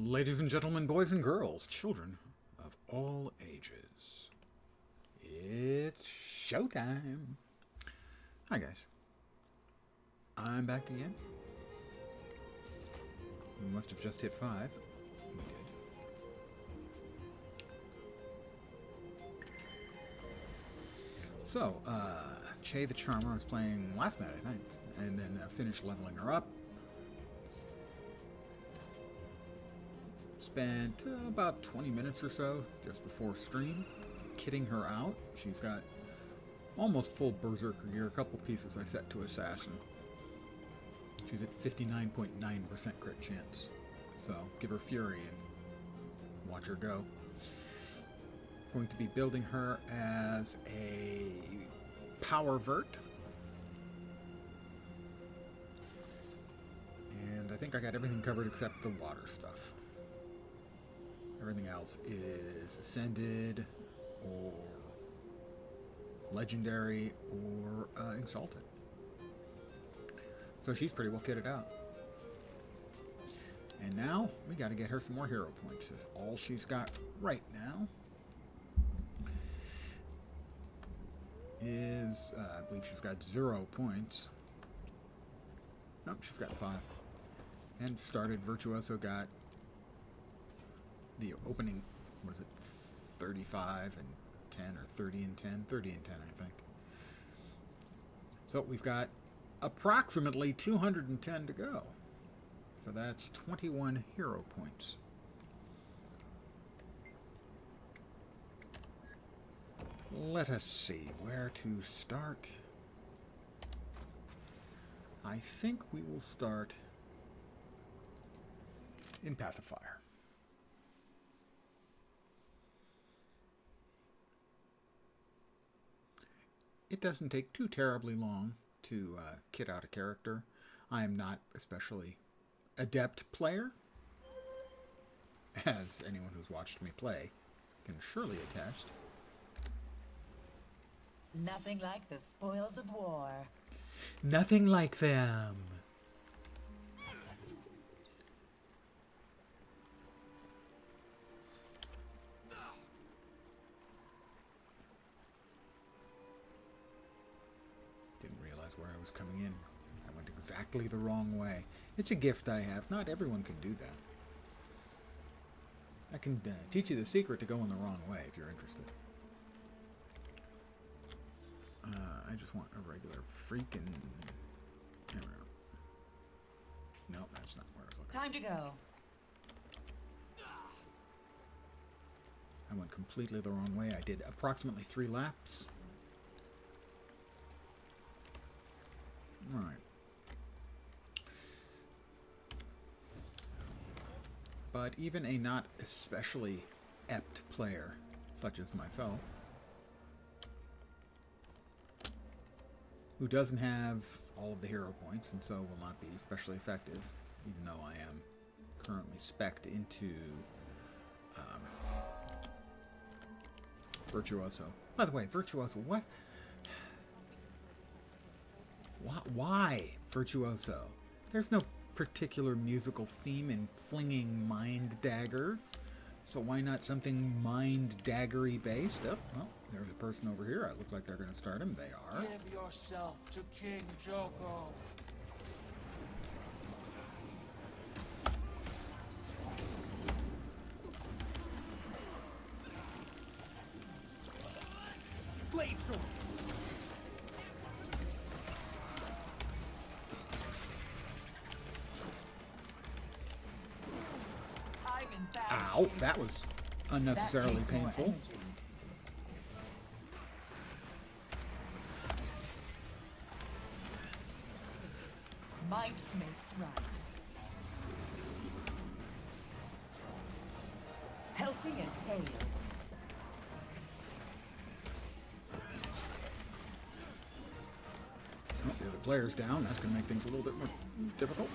Ladies and gentlemen, boys and girls, children of all ages, it's showtime. Hi guys, I'm back again. We must have just hit 5. We did. So, Che the Charmer was playing last night, I think, and then finished leveling her up. Spent about 20 minutes or so just before stream kitting her out. She's got almost full Berserker gear, a couple pieces I set to Assassin. She's at 59.9% crit chance. So give her Fury and watch her go. Going to be building her as a power vert. And I think I got everything covered except the water stuff. Everything else is Ascended, or Legendary, or Exalted. So she's pretty well kitted out. And now, we gotta get her some more hero points. That's all she's got right now. Is, I believe she's got 0 points. Nope, she's got 5. And started, Virtuoso got the opening, what is it, 35 and 10, or 30 and 10? 30 and 10, I think. So we've got approximately 210 to go. So that's 21 hero points. Let us see where to start. I think we will start in Path of Fire. It doesn't take too terribly long to kit out a character. I am not especially adept player, as anyone who's watched me play can surely attest. Nothing like the spoils of war. Nothing like them. Didn't realize where I was coming in. I went exactly the wrong way. It's a gift I have. Not everyone can do that. I can teach you the secret to going the wrong way if you're interested. I just want a regular freaking arrow. No, that's not where I was looking. Time to go. I went completely the wrong way. I did approximately 3 laps. Alright. But even a not especially apt player, such as myself, who doesn't have all of the hero points and so will not be especially effective, even though I am currently spec'd into Virtuoso. By the way, Virtuoso, what? Why Virtuoso? There's no particular musical theme in flinging mind daggers, so why not something mind daggery based? Oh, well, there's a person over here. It looks like they're going to start him. They are. Give yourself to King Joko. Bladestorm. I'm in bad Ow, shape. that was unnecessarily That takes more painful. energy. Might makes right. Healthy and hale. Oh, the other player's down. That's going to make things a little bit more difficult.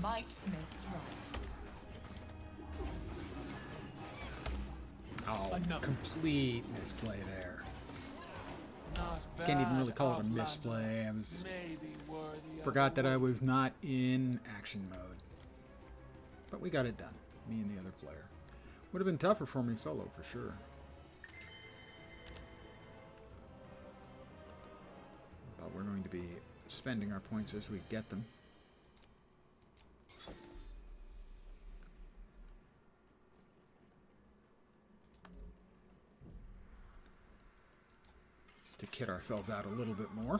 Might makes right. Oh, Enough. complete misplay there. Not bad. Can't even really call it a Outlander. misplay. I was Maybe worthy forgot of that a I was not in action mode. But we got it done. Me and the other player. Would have been tougher for me solo for sure. But we're going to be spending our points as we get them. To kit ourselves out a little bit more.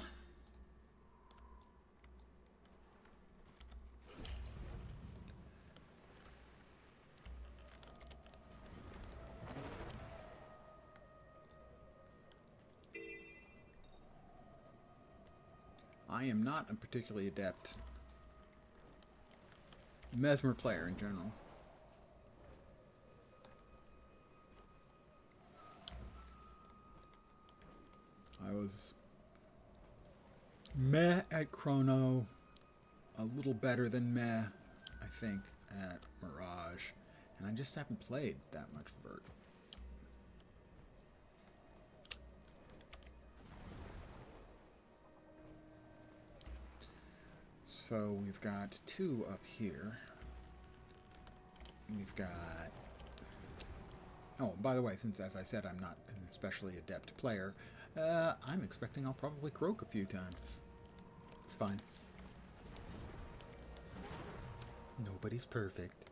I am not a particularly adept Mesmer player in general. I was meh at Chrono, a little better than meh, I think, at Mirage, and I just haven't played that much Vert. So we've got 2 up here. We've got... Oh, by the way, since, as I said, I'm not an especially adept player, I'm expecting I'll probably croak a few times. It's fine. Nobody's perfect.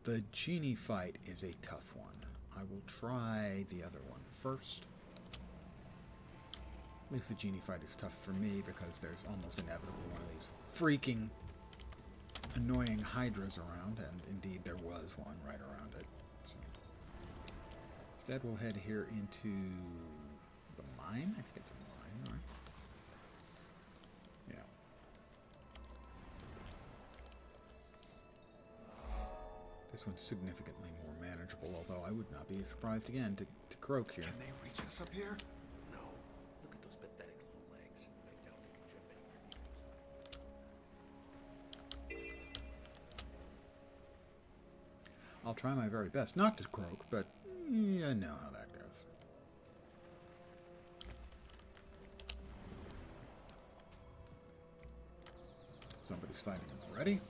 The genie fight is a tough one. I will try the other one first. At least the genie fight is tough for me because there's almost inevitably one of these freaking annoying hydras around, and indeed there was one right around it. So instead we'll head here into the mine. I think it's a mine, right? Yeah. This one's significantly more manageable, although I would not be surprised again to croak here. Can they reach us up here? No. Look at those pathetic little legs. I doubt they can jump anywhere near us. I'll try my very best not to croak, but you know how that goes. Somebody's fighting him already.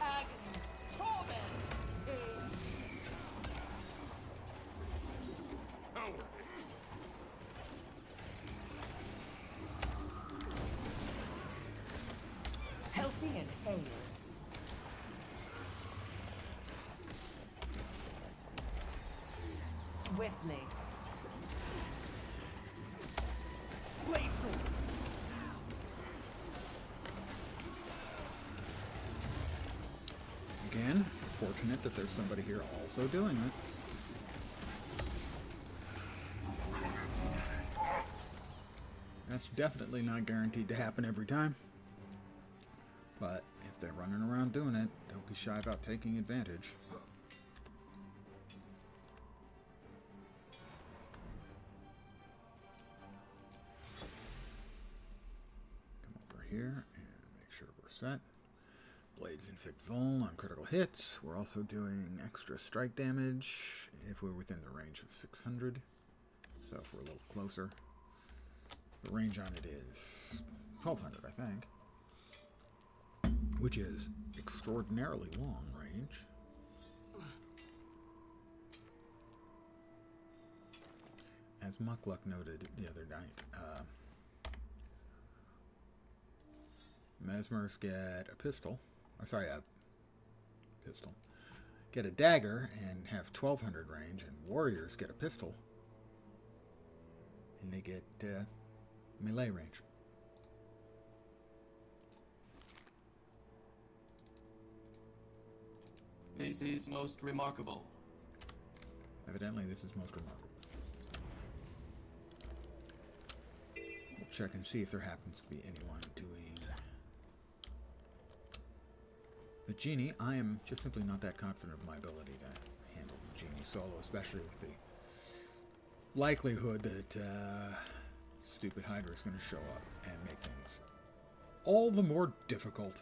Agony, torment, pain. Healthy and hale. Swiftly. Bladestorm. Again, fortunate that there's somebody here also doing it. That's definitely not guaranteed to happen every time. But if they're running around doing it, don't be shy about taking advantage. Come over here and make sure we're set. Blades inflict vul on critical hits. We're also doing extra strike damage if we're within the range of 600. So if we're a little closer. The range on it is 1200, I think. Which is extraordinarily long range. As Muckluck noted the other night, Mesmers get a pistol. Pistol. Get a dagger and have 1200 range, and warriors get a pistol. And they get melee range. This is most remarkable. Evidently, this is most remarkable. We'll check and see if there happens to be anyone doing the the Genie, I am just simply not that confident of my ability to handle the Genie solo, especially with the likelihood that stupid Hydra is going to show up and make things all the more difficult.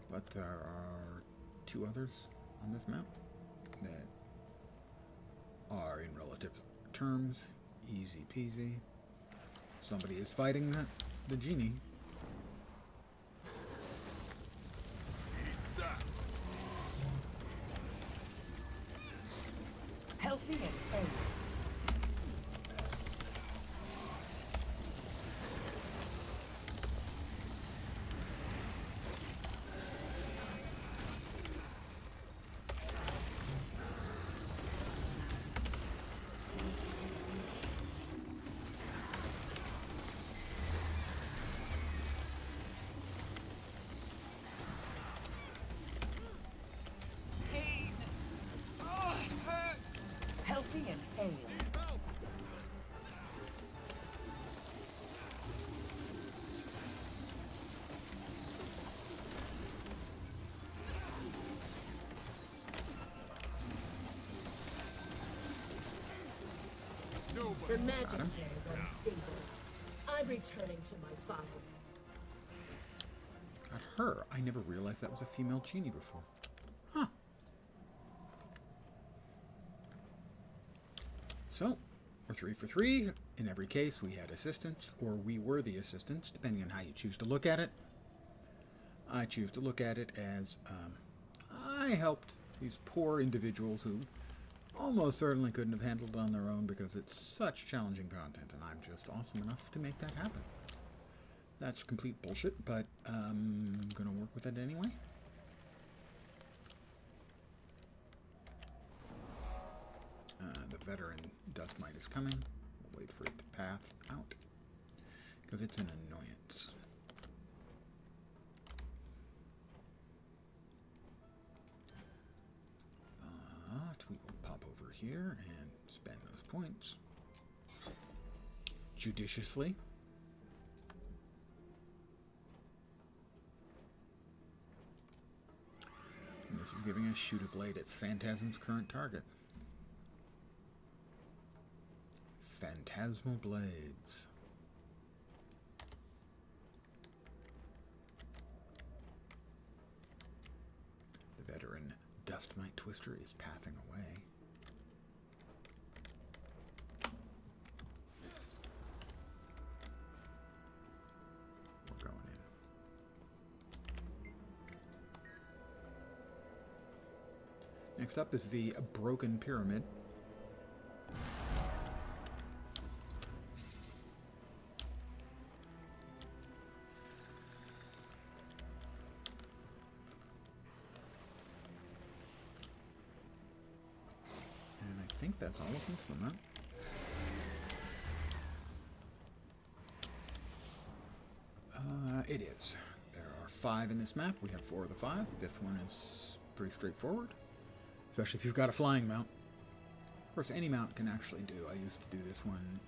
But there are two others on this map that are, in relative terms, easy peasy. Somebody is fighting the Genie. Healthy and A. Pain. Oh, it hurts. Healthy and A. The magic here is unstable. I'm returning to my bottle. Got her. I never realized that was a female Genie before. Huh. So, we're 3 for 3. In every case, we had assistance, or we were the assistants, depending on how you choose to look at it. I choose to look at it as I helped these poor individuals who almost certainly couldn't have handled it on their own because it's such challenging content, and I'm just awesome enough to make that happen. That's complete bullshit, but I'm going to work with it anyway. The veteran dust mite is coming. We'll wait for it to path out because it's an annoyance. But we will pop over here and spend those points judiciously. And this is giving us shoot a blade at Phantasm's current target. Phantasmal blades. The veteran Dust Mite Twister is pathing away. We're going in. Next up is the Broken Pyramid. I think that's all of them for the map. It is. There are 5 in this map. We have 4 of the 5. 5th one is pretty straightforward, especially if you've got a flying mount. Of course, any mount can actually do. I used to do this one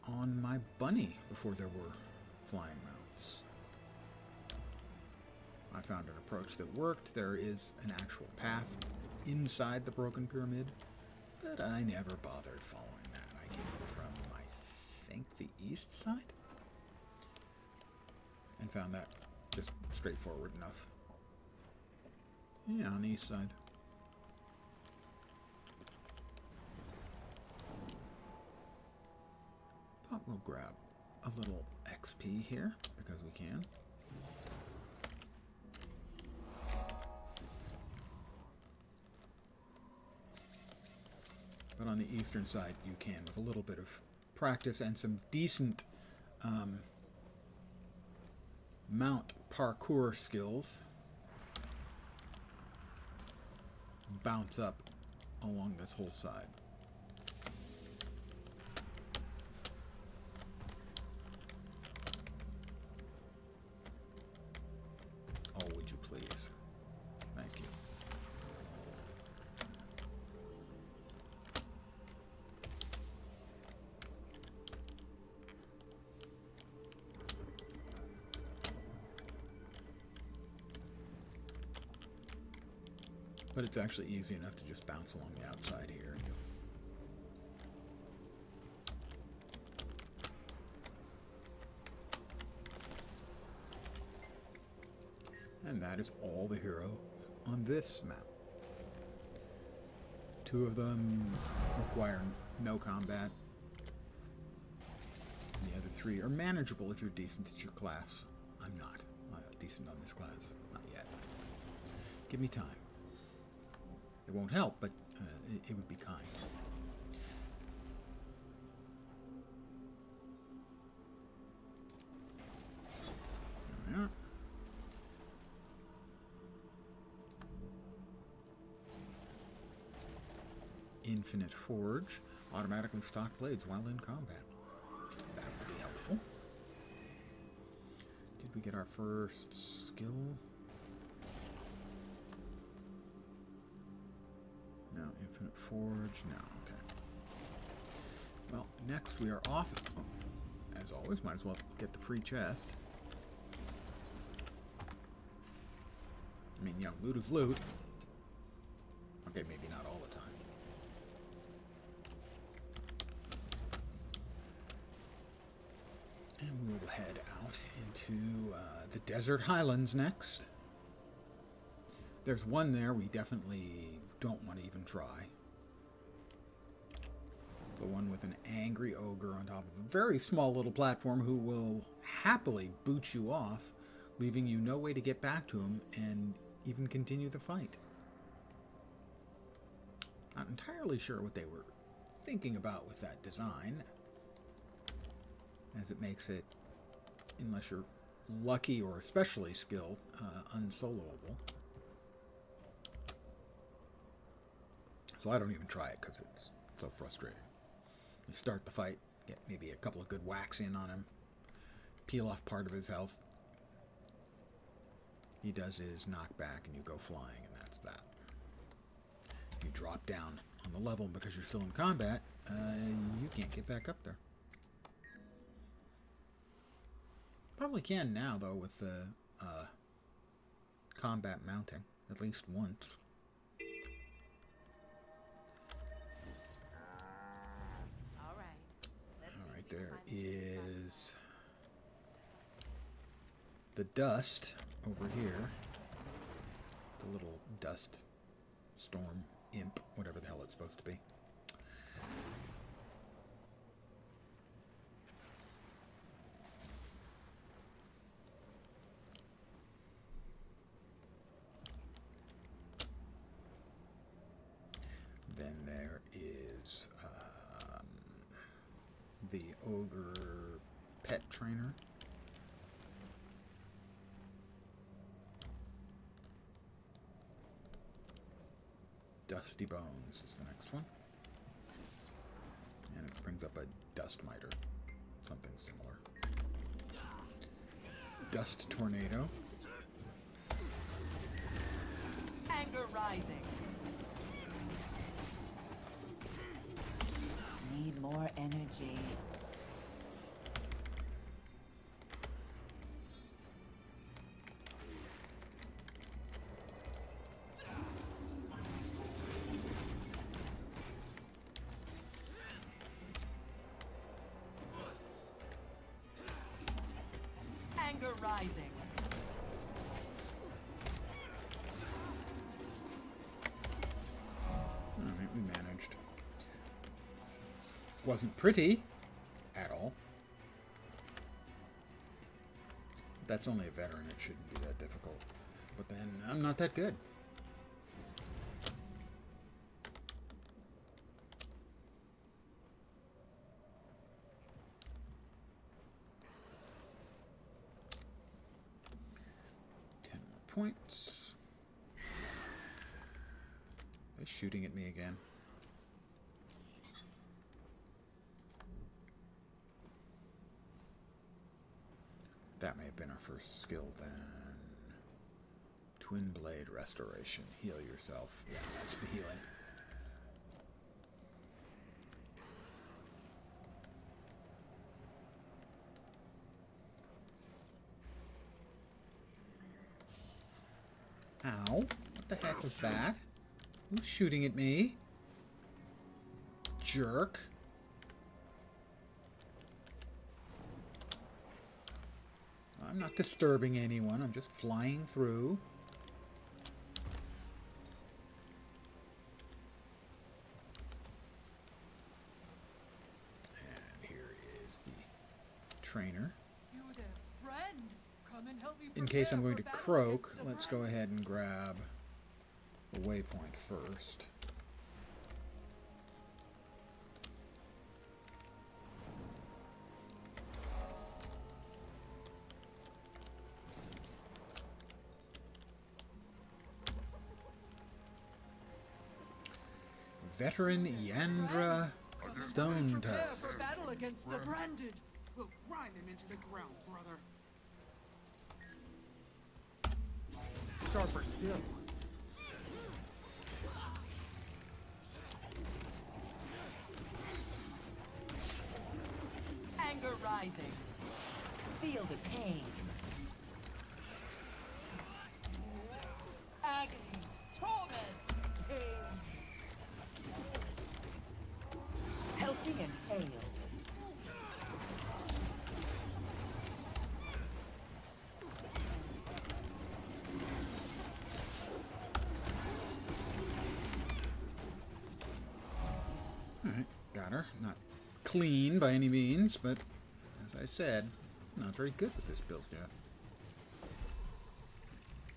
on my bunny before there were flying mounts. I found an approach that worked. There is an actual path inside the Broken Pyramid, but I never bothered following that. I came in from, I think, the east side, and found that just straightforward enough. Yeah, on the east side. But we'll grab a little XP here, because we can. But on the eastern side, you can, with a little bit of practice and some decent mount parkour skills, bounce up along this whole side. But it's actually easy enough to just bounce along the outside here. And that is all the heroes on this map. 2 of them require no combat. And the other 3 are manageable if you're decent at your class. I'm not. I'm not decent on this class. Not yet. Give me time. It won't help, but it would be kind. There we are. Infinite Forge. Automatically stock blades while in combat. That would be helpful. Did we get our first skill? No. Infinite Forge. No. Okay. Well, next we are off. Oh, as always, might as well get the free chest. I mean, young loot is loot. Okay, maybe not all the time. And we will head out into the Desert Highlands next. There's one there we definitely don't want to even try. The one with an angry ogre on top of a very small little platform who will happily boot you off, leaving you no way to get back to him and even continue the fight. Not entirely sure what they were thinking about with that design, as it makes it, unless you're lucky or especially skilled, unsoloable. So I don't even try it because it's so frustrating. You start the fight, get maybe a couple of good whacks in on him, peel off part of his health. He does his knockback and you go flying, and that's that. You drop down on the level because you're still in combat, you can't get back up there. Probably can now, though, with the combat mounting, at least once. Alright, there is the dust over here. The little dust storm imp, whatever the hell it's supposed to be. Then there is the ogre pet trainer. Dusty Bones is the next one. And it brings up a dust miter. Something similar. Dust Tornado. Anger rising. Need more energy. Anger rising. Alright, we managed. Wasn't pretty at all. That's only a veteran, it shouldn't be that difficult. But then I'm not that good. Points. They're shooting at me again. That may have been our first skill then. Twin Blade Restoration. Heal yourself. Yeah, that's the healing. Ow. What the heck was that? Who's shooting at me? Jerk. I'm not disturbing anyone. I'm just flying through. And here is the trainer. You there, friend? Come and help me In case I'm prepare going to for battle croak, against the let's go ahead and grab the waypoint first. Veteran Yandra Stone Prepare Tusk. for battle against the branded. We'll grind him into the ground, brother. Sharper still. Anger rising. Feel the pain. Agony. Torment. Pain. Healthy and hale. Alright, got her. Not clean by any means, but as I said, not very good with this build yet.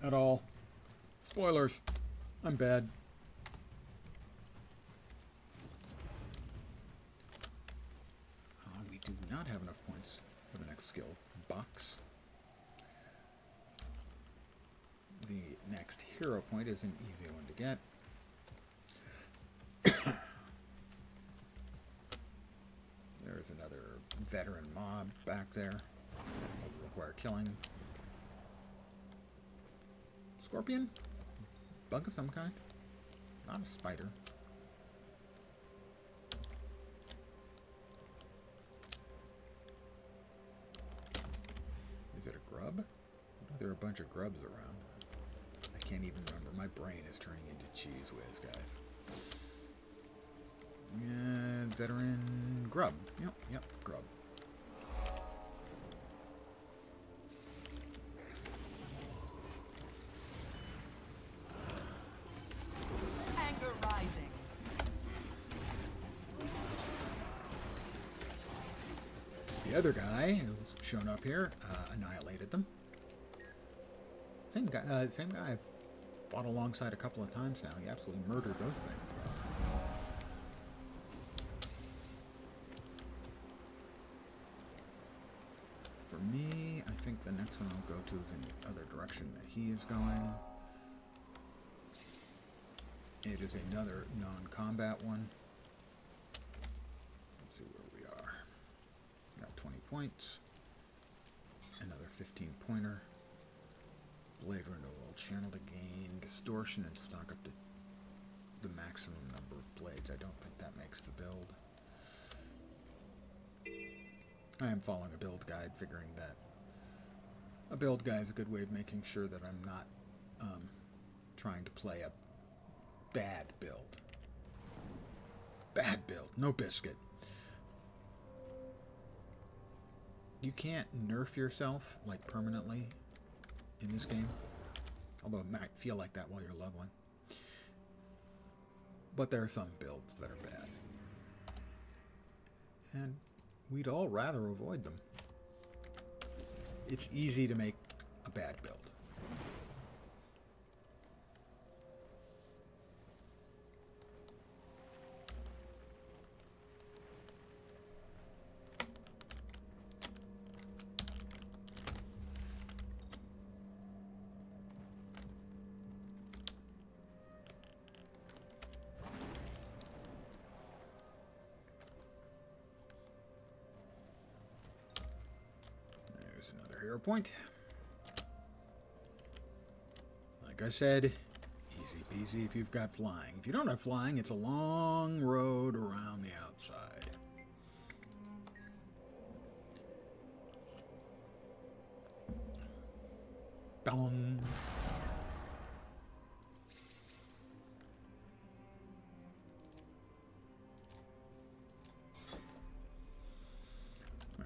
At all. Spoilers. I'm bad. We do not have enough points for the next skill box. The next hero point is an easy one to get. There is another veteran mob back there that will require killing. Scorpion? Bug of some kind? Not a spider. Is it a grub? There are a bunch of grubs around. I can't even remember. My brain is turning into cheese whiz, guys. Yeah, veteran grub. Yep, grub. Anger rising. The other guy who's shown up here annihilated them. Same guy I've fought alongside a couple of times now. He absolutely murdered those things, though. For me, I think the next one I'll go to is in the other direction that he is going. It is another non-combat one. Let's see where we are. Got 20 points. Another 15-pointer. Blade renewal. Channel to gain distortion and stock up to the maximum number of blades. I don't think that makes the build. I am following a build guide, figuring that a build guide is a good way of making sure that I'm not trying to play a bad build. Bad build. No biscuit. You can't nerf yourself, like, permanently in this game. Although it might feel like that while you're leveling. But there are some builds that are bad. And we'd all rather avoid them. It's easy to make a bad build. There's another hero point. Like I said, easy peasy if you've got flying. If you don't have flying, it's a long road around the outside. Bong.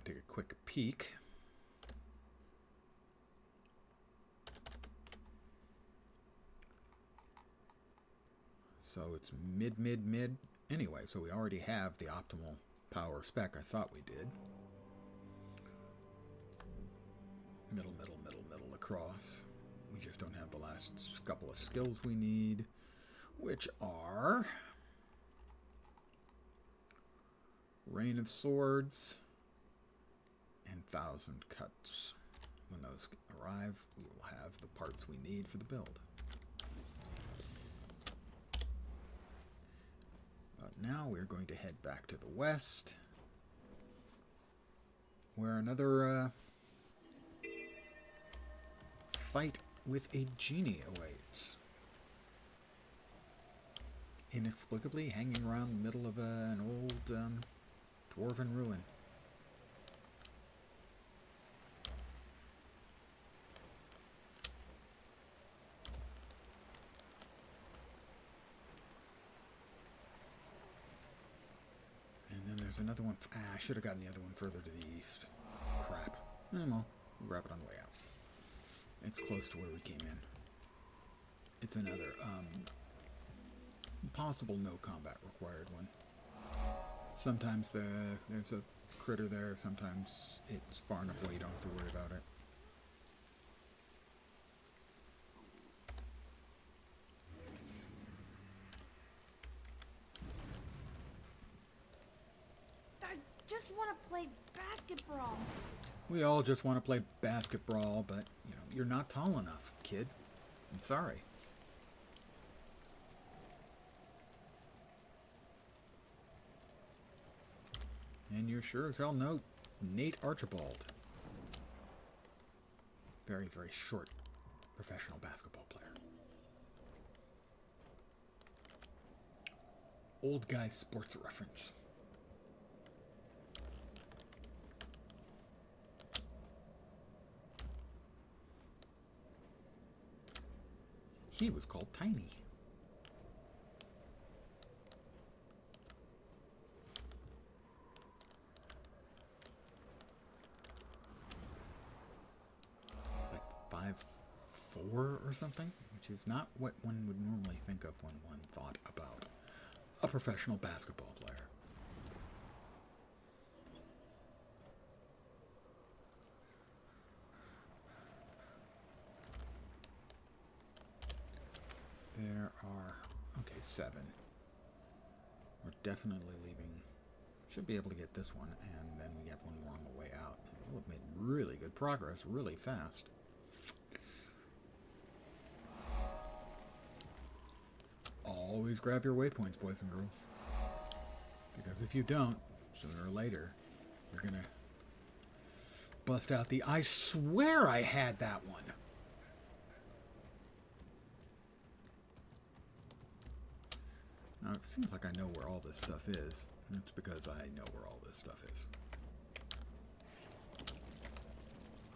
take a quick peek. So it's mid, mid, mid. Anyway, so we already have the optimal power spec. I thought we did. Middle, middle, middle, middle across. We just don't have the last couple of skills we need, which are Rain of Swords and Thousand Cuts. When those arrive, we will have the parts we need for the build. But now we're going to head back to the west, where another fight with a genie awaits. Inexplicably hanging around the middle of an old dwarven ruin. And then there's another one. I should have gotten the other one further to the east. Crap. Well, we'll grab it on the way out. It's close to where we came in. It's another possible no combat required one. Sometimes there's a critter there, sometimes it's far enough away you don't have to worry about it. I just want to play basketball. We all just want to play basketball, but you know, you're not tall enough, kid. I'm sorry. And you're sure as hell no Nate Archibald. Very, very short professional basketball player. Old guy sports reference. He was called Tiny. It's like 5'4" or something, which is not what one would normally think of when one thought about a professional basketball player. There are, okay, 7. We're definitely leaving. Should be able to get this one, and then we get one more on the way out. We'll have made really good progress, really fast. Always grab your waypoints, boys and girls. Because if you don't, sooner or later, you're gonna bust out the, I swear I had that one. Now, it seems like I know where all this stuff is. And it's because I know where all this stuff is.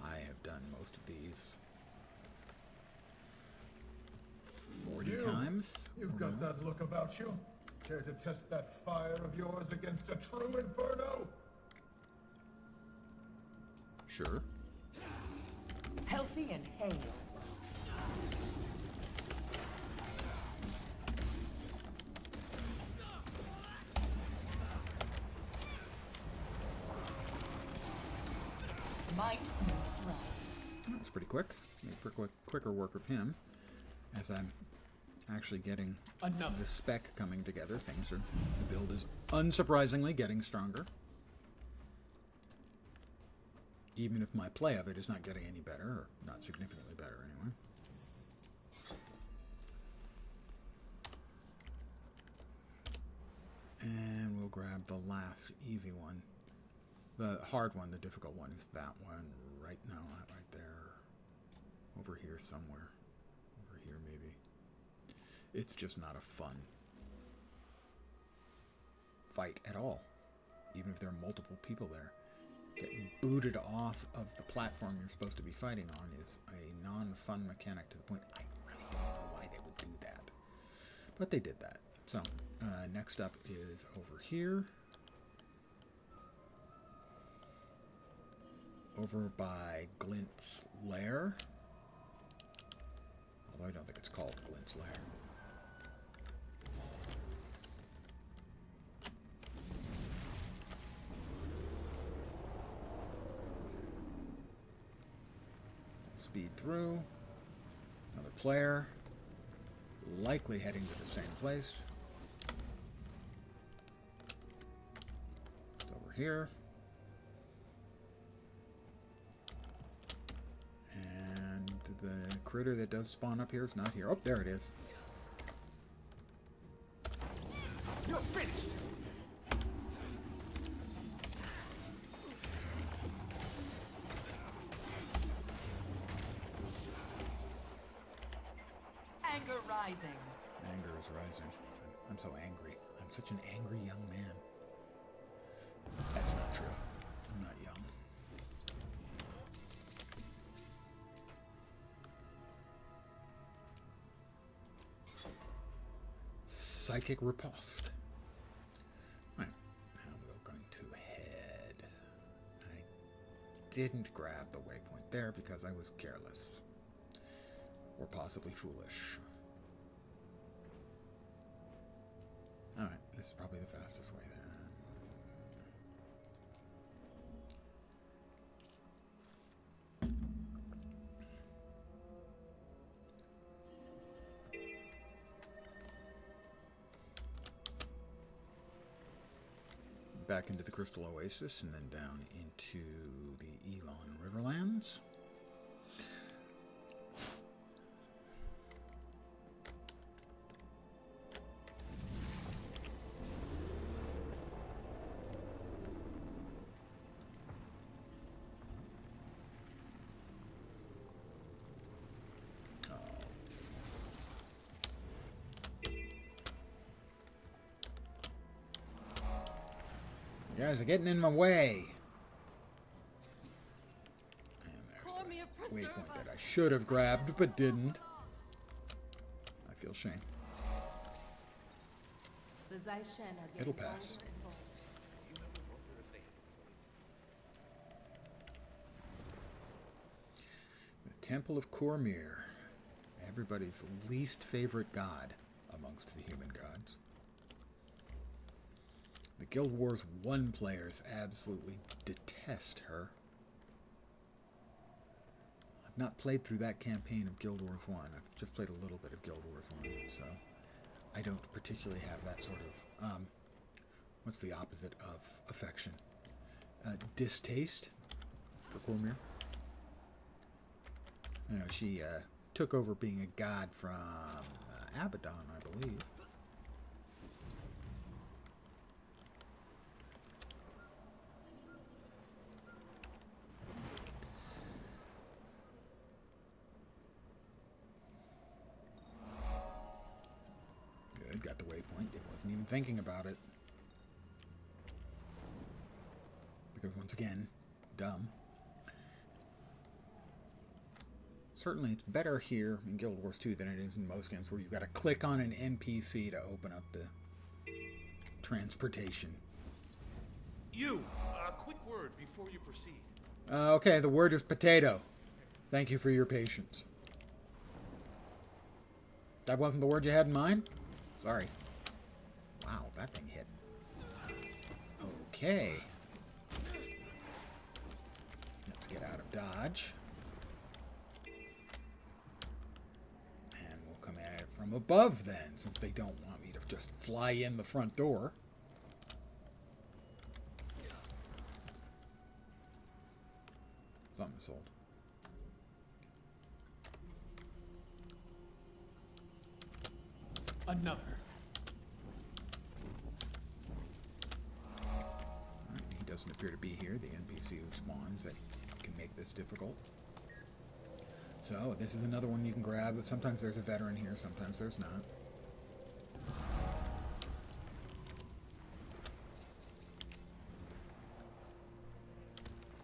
I have done most of these 40 times. You've got that look about you. Care to test that fire of yours against a true inferno? Sure. Healthy and hale. Might makes right. That was pretty quick. Made quicker work of him. As I'm actually getting the spec coming together, the build is unsurprisingly getting stronger. Even if my play of it is not getting any better, or not significantly better anyway. And we'll grab the last easy one. The hard one, the difficult one, is that one right now, right there. Over here somewhere. Over here maybe. It's just not a fun fight at all. Even if there are multiple people there. Getting booted off of the platform you're supposed to be fighting on is a non-fun mechanic to the point I really don't know why they would do that. But they did that. So, next up is over here. over by Glint's Lair. Although I don't think it's called Glint's Lair. Speed through. Another player. Likely heading to the same place. It's over here. And the critter that does spawn up here is not here. Oh, there it is. You're finished! Anger rising. Anger is rising. I'm so angry. I'm such an angry young man. That's not true. I'm not young. Psychic riposte. Right. Now we're going to head. I didn't grab the waypoint there because I was careless. Or possibly foolish. Alright, this is probably the fastest way then. Back into the Crystal Oasis and then down into the Elon Riverlands. You guys are getting in my way. And there's the waypoint that I should have grabbed, but didn't. I feel shame. The Zaishen are getting It'll pass. bolder and bolder. The Temple of Cormyr. Everybody's least favorite god amongst the human gods. The Guild Wars 1 players absolutely detest her. I've not played through that campaign of Guild Wars 1. I've just played a little bit of Guild Wars 1, so I don't particularly have that sort of, what's the opposite of affection? Distaste for Cormyr. You know, she took over being a god from Abaddon, I believe. Good, got the waypoint. It wasn't even thinking about it. Because once again, dumb. Certainly it's better here in Guild Wars 2 than it is in most games where you've got to click on an NPC to open up the transportation. You, a quick word before you proceed. Okay, the word is potato. Thank you for your patience. That wasn't the word you had in mind? Sorry. Wow, that thing hit. Okay. Let's get out of dodge. And we'll come at it from above then, since they don't want me to just fly in the front door. Something sold. Another. He doesn't appear to be here, the NPC who spawns that can make this difficult. So, this is another one you can grab. Sometimes there's a veteran here, sometimes there's not.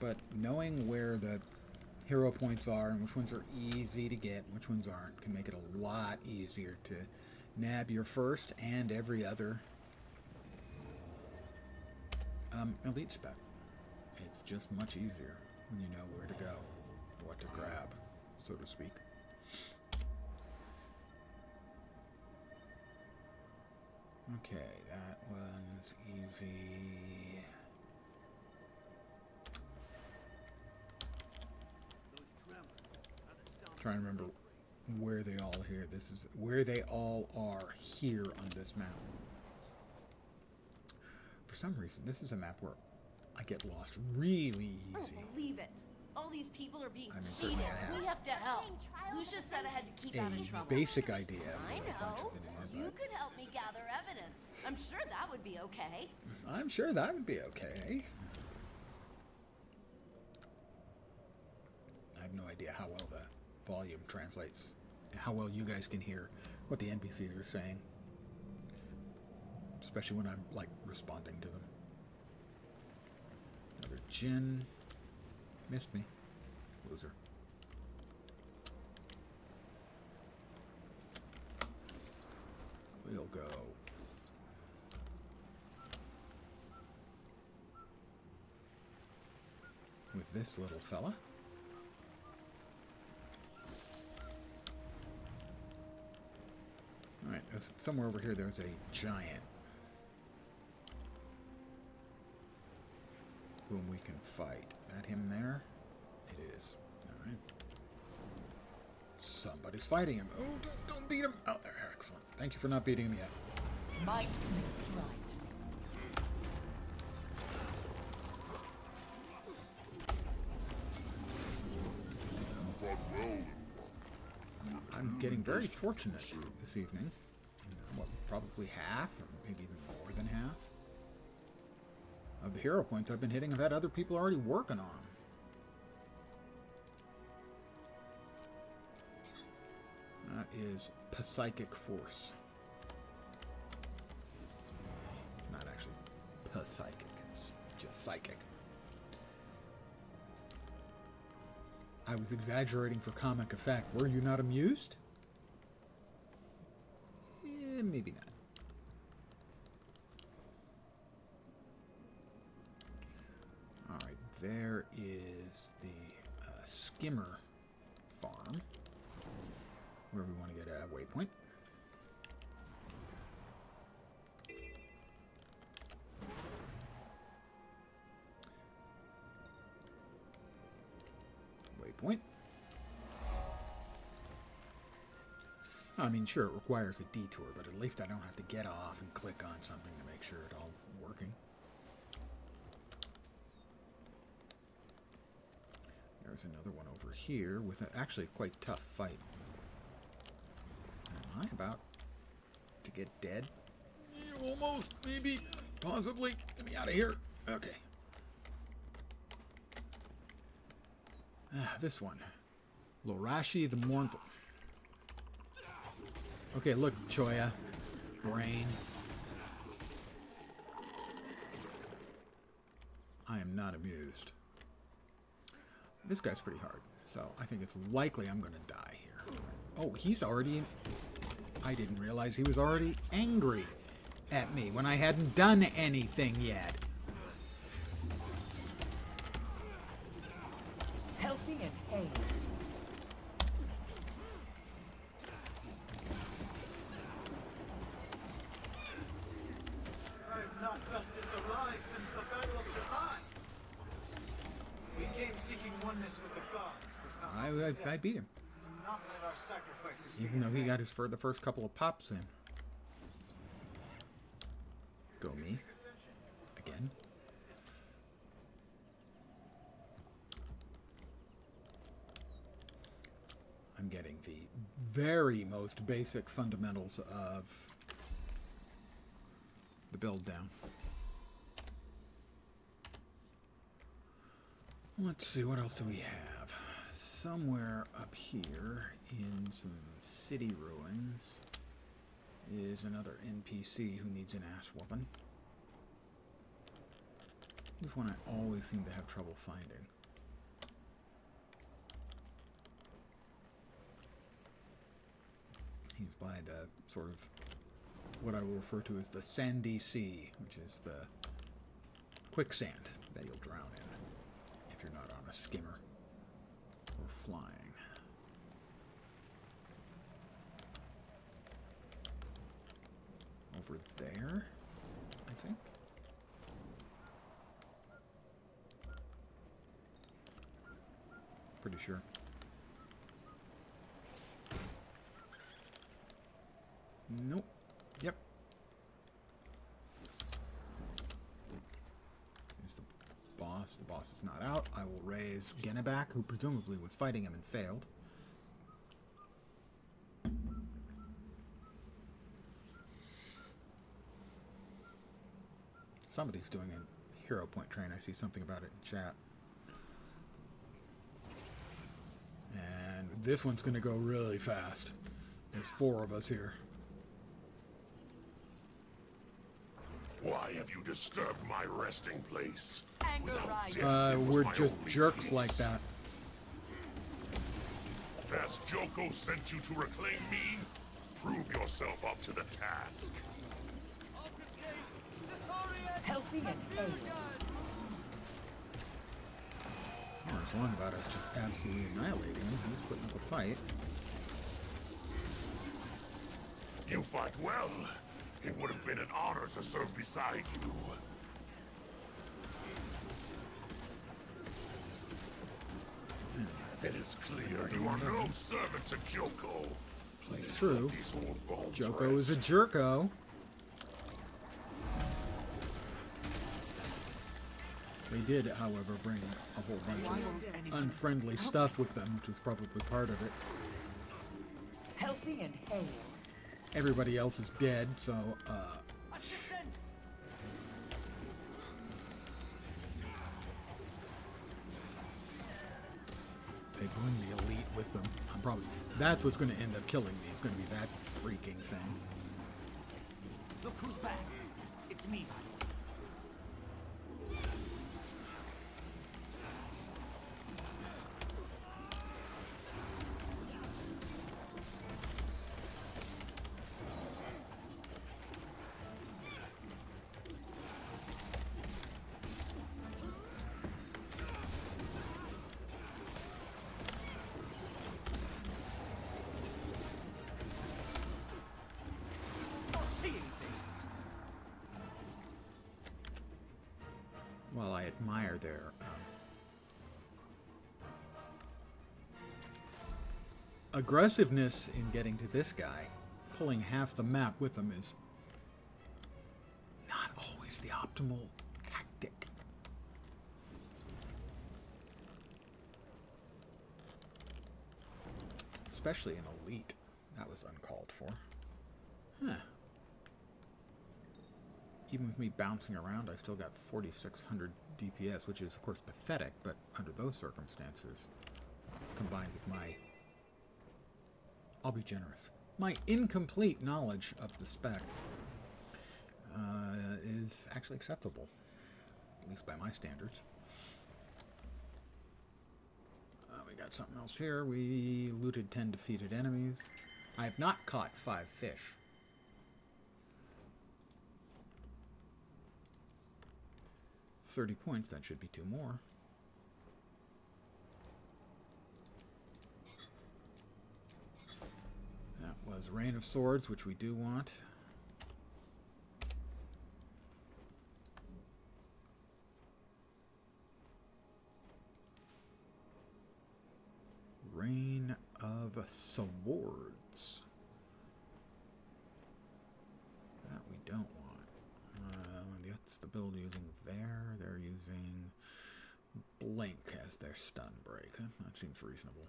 But knowing where the hero points are and which ones are easy to get and which ones aren't can make it a lot easier to nab your first and every other elite spec. It's just much easier. when you know where to go, what to grab, so to speak. Okay, that one's easy. Trying to remember where they all here. This is where they all are here on this map. For some reason, this is a map where I get lost really I easy. don't believe it. All these people are being I mean, cheated. certainly I have. We have to help. Lucia said I had to keep out of A trouble. basic idea of I what a bunch know. of it You is, could help me gather evidence. I'm sure that would be okay. but I'm sure that would be okay. I have no idea how well the volume translates, how well you guys can hear what the NPCs are saying, especially when I'm like responding to them. Another Jin. Missed me. Loser. We'll go. With this little fella. Alright, somewhere over here there's a giant whom we can fight. That him there? It is. Alright. Somebody's fighting him. Oh, don't beat him. Oh, there, excellent. Thank you for not beating him yet. Might makes right. I'm getting very fortunate this evening. What, probably half, or maybe even more than half, of the hero points I've been hitting have had other people already working on them. That is Psychic Force. It's not actually psychic, it's just psychic. I was exaggerating for comic effect. Were you not amused? Maybe not. Alright, there is the skimmer farm, where we want to get a waypoint. Waypoint. I mean, sure, it requires a detour, but at least I don't have to get off and click on something to make sure it's all working. There's another one over here with actually a quite tough fight. Am I about to get dead? Almost, maybe, possibly. Get me out of here. Okay. This one. Lorashi the Mournful. Okay, look, Choya. Brain. I am not amused. This guy's pretty hard, so I think it's likely I'm going to die here. Oh, he's already... I didn't realize he was already angry at me when I hadn't done anything yet. Healthy and hale. I have not felt this alive since the Battle of Jahan. We came seeking oneness with the gods, but found I beat him, do not let our sacrifices be even though he in got vain. the first couple of pops in. Go me. Again. I'm getting the very most basic fundamentals of the build down. Let's see, what else do we have? Somewhere up here in some city ruins is another NPC who needs an ass whooping. He's one I always seem to have trouble finding. He's by the sort of what I will refer to as the sandy sea, which is the quicksand that you'll drown in if you're not on a skimmer or flying. Over there, I think. Pretty sure. Nope. Yep. Here's the boss. The boss is not out. I will raise Genneback, who presumably was fighting him and failed. Somebody's doing a hero point train. I see something about it in chat. And this one's going to go really fast. There's 4 of us here. Why have you disturbed my resting place? Anger rising. We're just jerks like that. Has Joko sent you to reclaim me? Prove yourself up to the task. Healthy and hale. What's wrong about us just absolutely annihilating him? He's putting up a fight. You fight well. It would have been an honor to serve beside you. It is clear you are no servant to Joko. Please It's true. let these old bones Joko is a rest. jerko. They did, however, bring a whole bunch of unfriendly stuff with them, which was probably part of it. Healthy and hale. Everybody else is dead, so, Assistance. they bring the elite with them. That's what's going to end up killing me. It's going to be that freaking thing. Look who's back. It's me, by the way. Don't see anything. Well, I admire their aggressiveness in getting to this guy. Pulling half the map with them is not always the optimal tactic. Especially an elite. That was uncalled for. Huh. Even with me bouncing around, I still got 4,600 DPS, which is, of course, pathetic, but under those circumstances, combined with my... I'll be generous. My incomplete knowledge of the spec is actually acceptable, at least by my standards. We got something else here. We looted 10 defeated enemies. I have not caught 5 fish. $30 points, that should be 2 more. That was Rain of Swords, which we do want. Rain of Swords. That we don't want. That's the build using there. They're using Blink as their stun break. That seems reasonable.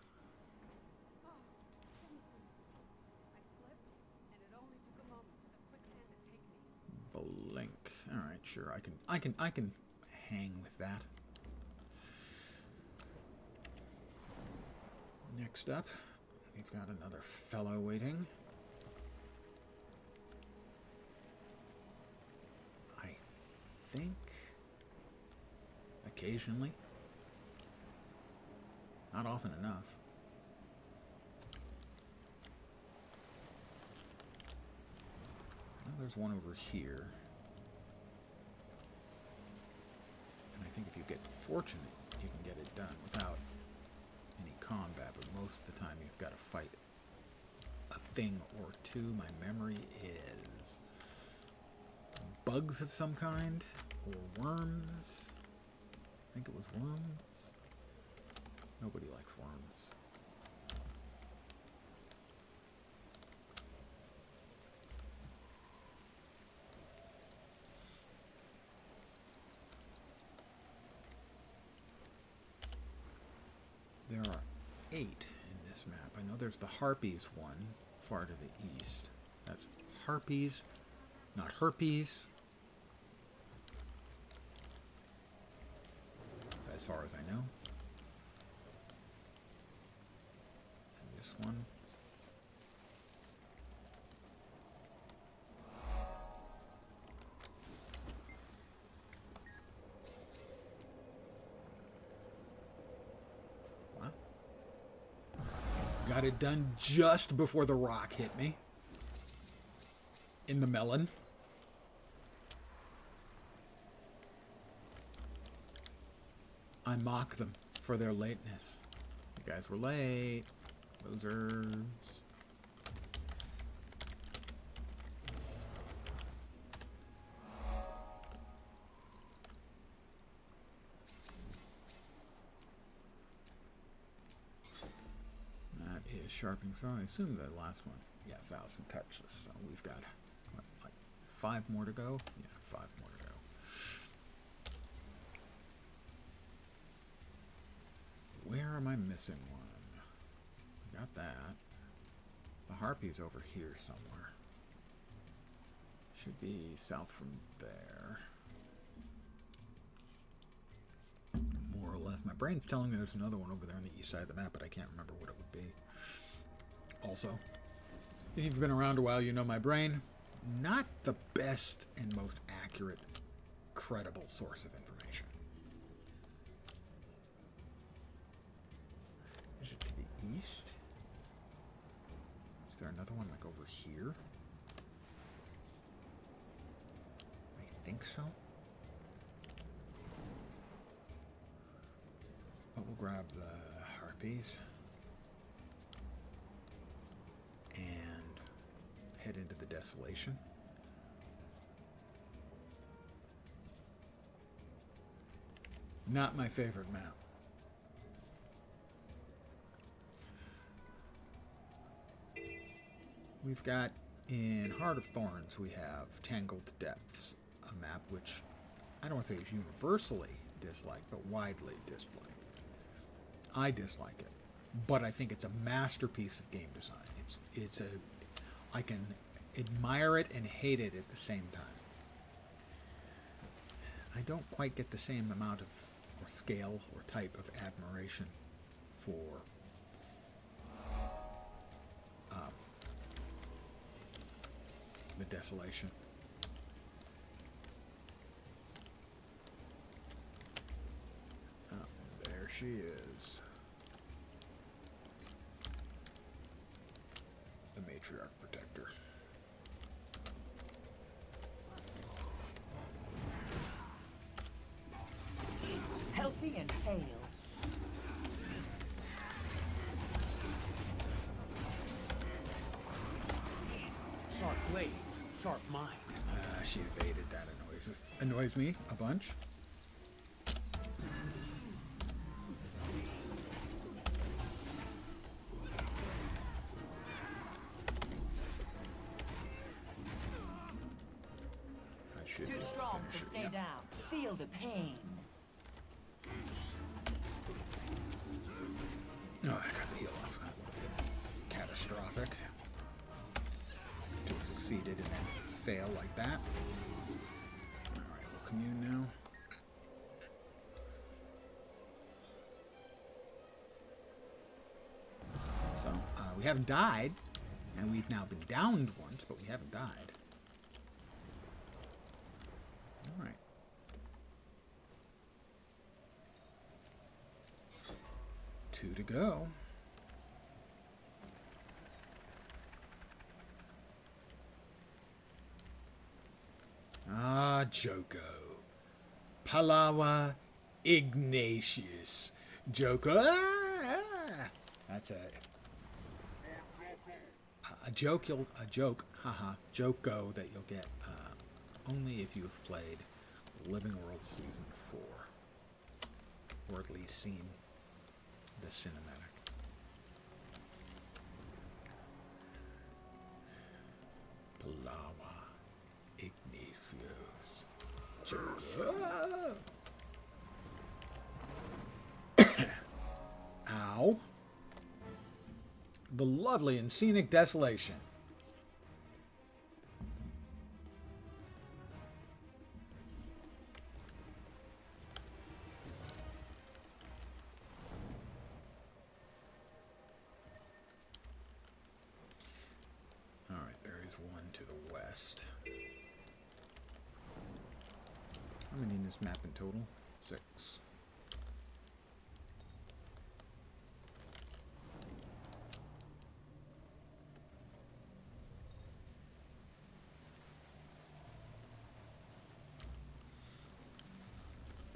Blink. All right, sure. I can hang with that. Next up, we've got another fellow waiting. I think occasionally. Not often enough. Well, there's one over here. And I think if you get fortunate, you can get a done without any combat, but most of the time you've got to fight a thing or two. My memory is bugs of some kind, or worms. I think it was worms. Nobody likes worms. There are 8 in this map. I know there's the Harpies one far to the east. That's Harpies, not herpes. As far as I know. And this one. Wow. Got it done just before the rock hit me. In the melon. I mock them for their lateness. You guys were late. Losers. That is sharpening saw. I assume the last one. Yeah, 1,000 touches. So we've got, what, like 5 more to go? Yeah, 5 more to go. Where am I missing one? Got that. The Harpy's over here somewhere. Should be south from there. More or less. My brain's telling me there's another one over there on the east side of the map, but I can't remember what it would be. Also, if you've been around a while, you know my brain. Not the best and most accurate, credible source of information. Is it to the east? Is there another one like over here? I think so. But we'll grab the Harpies and head into the Desolation. Not my favorite map. We've got, in Heart of Thorns, we have Tangled Depths, a map which I don't want to say is universally disliked, but widely disliked. I dislike it, but I think it's a masterpiece of game design. I can admire it and hate it at the same time. I don't quite get the same amount of, or scale, or type of admiration for the Desolation. Oh, there she is. The Matriarch Protector. Healthy and hale. Sharp blades, sharp mind. She evaded. That annoys me a bunch. I should Too strong to finish it. stay Yeah. down. Feel the pain. No, I got the heal off. That would have been catastrophic. To have succeeded and then fail like that. Alright, we'll commune now. So, we haven't died. And we've now been downed once, but we haven't died. Alright. Two to go. Ah, Joko. Palawa Ignatius. Joker. That's a Joko that you'll get only if you have played Living World Season 4, or at least seen the cinematic. Palama Ignatius Joker. Ow. The lovely and scenic desolation. All right, there is one to the west. How many in this map in total? 6.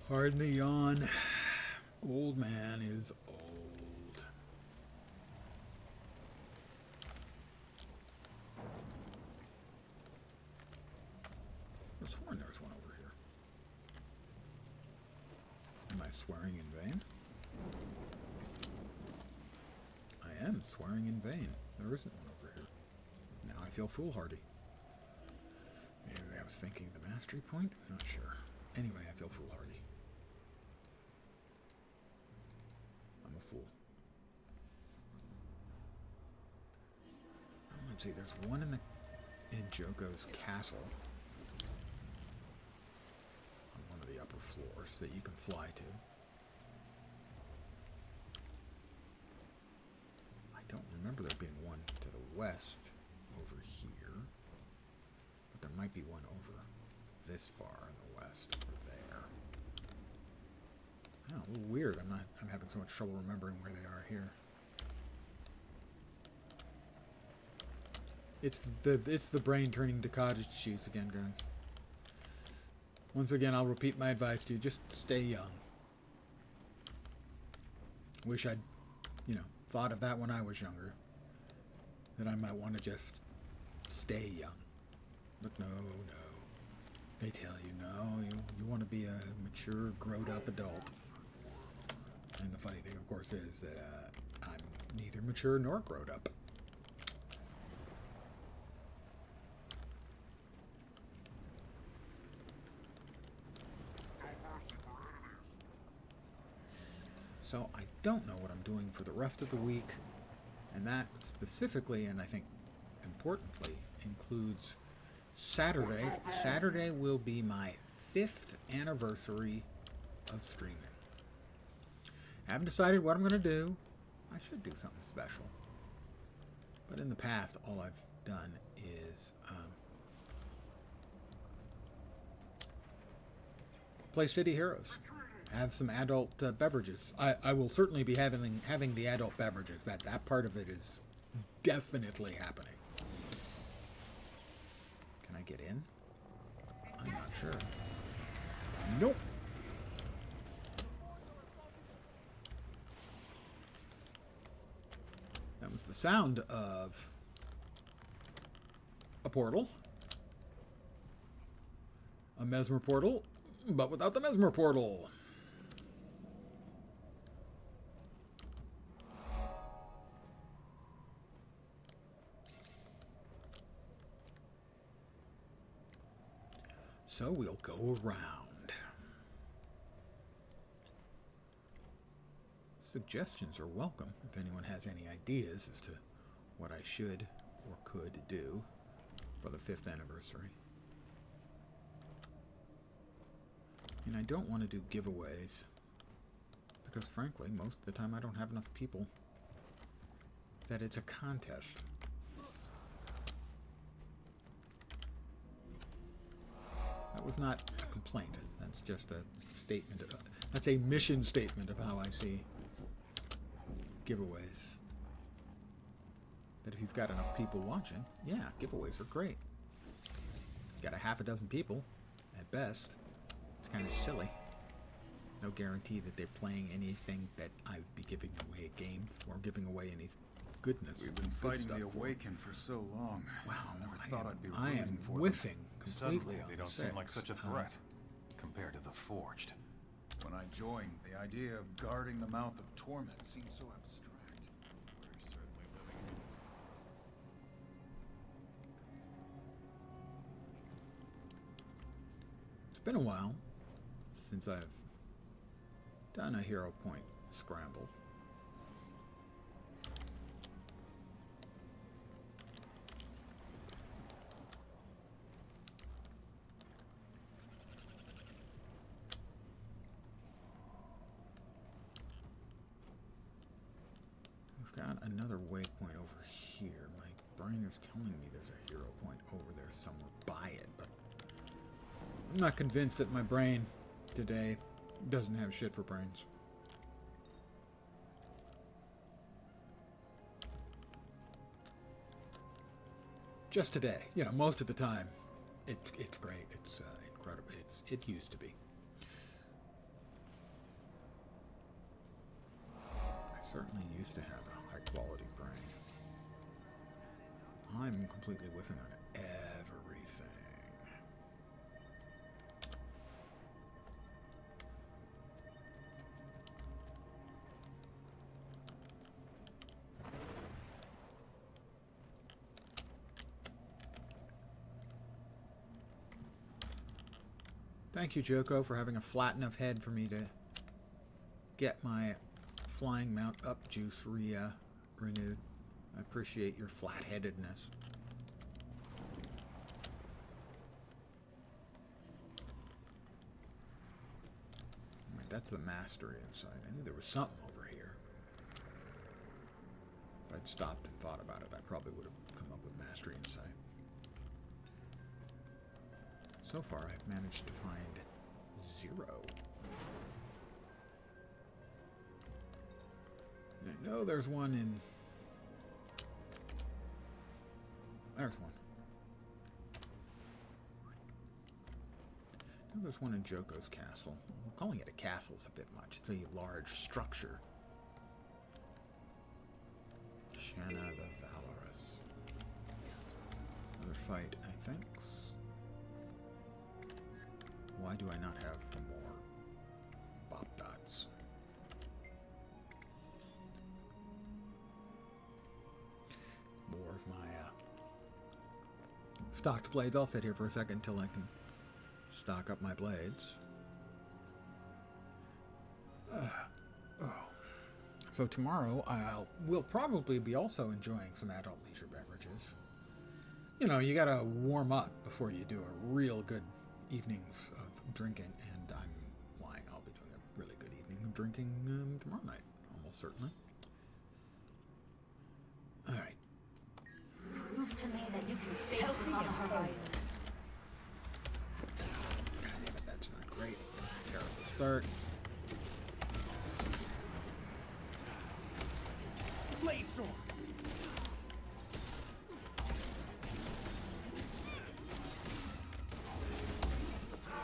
Pardon the yawn. Old man is old. I was sworn there's one over here. Am I swearing in vain? I am swearing in vain. There isn't one over here. Now I feel foolhardy. Maybe I was thinking the mastery point? Not sure. Anyway, I feel foolhardy. I'm a fool. Well, let's see. There's one in Joko's castle on one of the upper floors that you can fly to. I don't remember there being one to the west over here, but there might be one over this far in the west over there. Oh, a little weird. I'm having so much trouble remembering where they are here. It's the brain turning to cottage cheese again, guys. Once again, I'll repeat my advice to you: just stay young. Wish I'd, thought of that when I was younger. That I might want to just stay young. But no. They tell you, no, you want to be a mature, grown-up adult. And the funny thing, of course, is that I'm neither mature nor grown up. So I don't know what I'm doing for the rest of the week, and that specifically, and I think importantly, includes Saturday. Saturday will be my 5th anniversary of streaming. I haven't decided what I'm going to do. I should do something special. But in the past, all I've done is play City Heroes. Have some adult beverages. I will certainly be having the adult beverages. That part of it is definitely happening. Can I get in? I'm not sure. Nope. That was the sound of a portal. A Mesmer portal, but without the Mesmer portal. So we'll go around. Suggestions are welcome if anyone has any ideas as to what I should or could do for the 5th anniversary. And I don't want to do giveaways because frankly, most of the time I don't have enough people that it's a contest. That was not a complaint. That's just a statement. That's a mission statement of how I see giveaways. That if you've got enough people watching, yeah, giveaways are great. Got a half a dozen people, at best. It's kind of silly. No guarantee that they're playing anything that I'd be giving away a game for, giving away any goodness. We've been good fighting stuff the for. Awakened for so long. Wow, Never thought I'd be I am rooting for whiffing them. completely Suddenly, on they the don't seem like six. such a threat compared to the Forged. When I joined, the idea of guarding the mouth of torment seemed so abstract. We're certainly living in It's been a while since I've done a hero point scramble. We've got another waypoint over here. My brain is telling me there's a hero point over there somewhere by it, but I'm not convinced that my brain today doesn't have shit for brains. Just today, you know, most of the time, it's great. It's incredible. It used to be. I certainly used to have a high quality brain. I'm completely whiffing on everything. Thank you, Joko, for having a flat enough head for me to get my flying mount up juice renewed. I appreciate your flat-headedness. Right, that's the mastery inside. I knew there was something over here. If I'd stopped and thought about it, I probably would have come up with mastery inside. So far, I've managed to find 0. And I know there's one in... There's one. I know there's one in Joko's castle. Well, calling it a castle is a bit much. It's a large structure. Shanna the Valorous. Another fight, I think. Why do I not have more bop dots? More of my stocked blades. I'll sit here for a second until I can stock up my blades. So tomorrow we'll probably be also enjoying some adult leisure beverages. You know, you gotta warm up before you do a real good evenings of drinking, and I'm lying. I'll be doing a really good evening of drinking tomorrow night, almost certainly. All right. Prove to me that you can face what's on the horizon. God damn it, that's not great. Terrible start. Blade storm.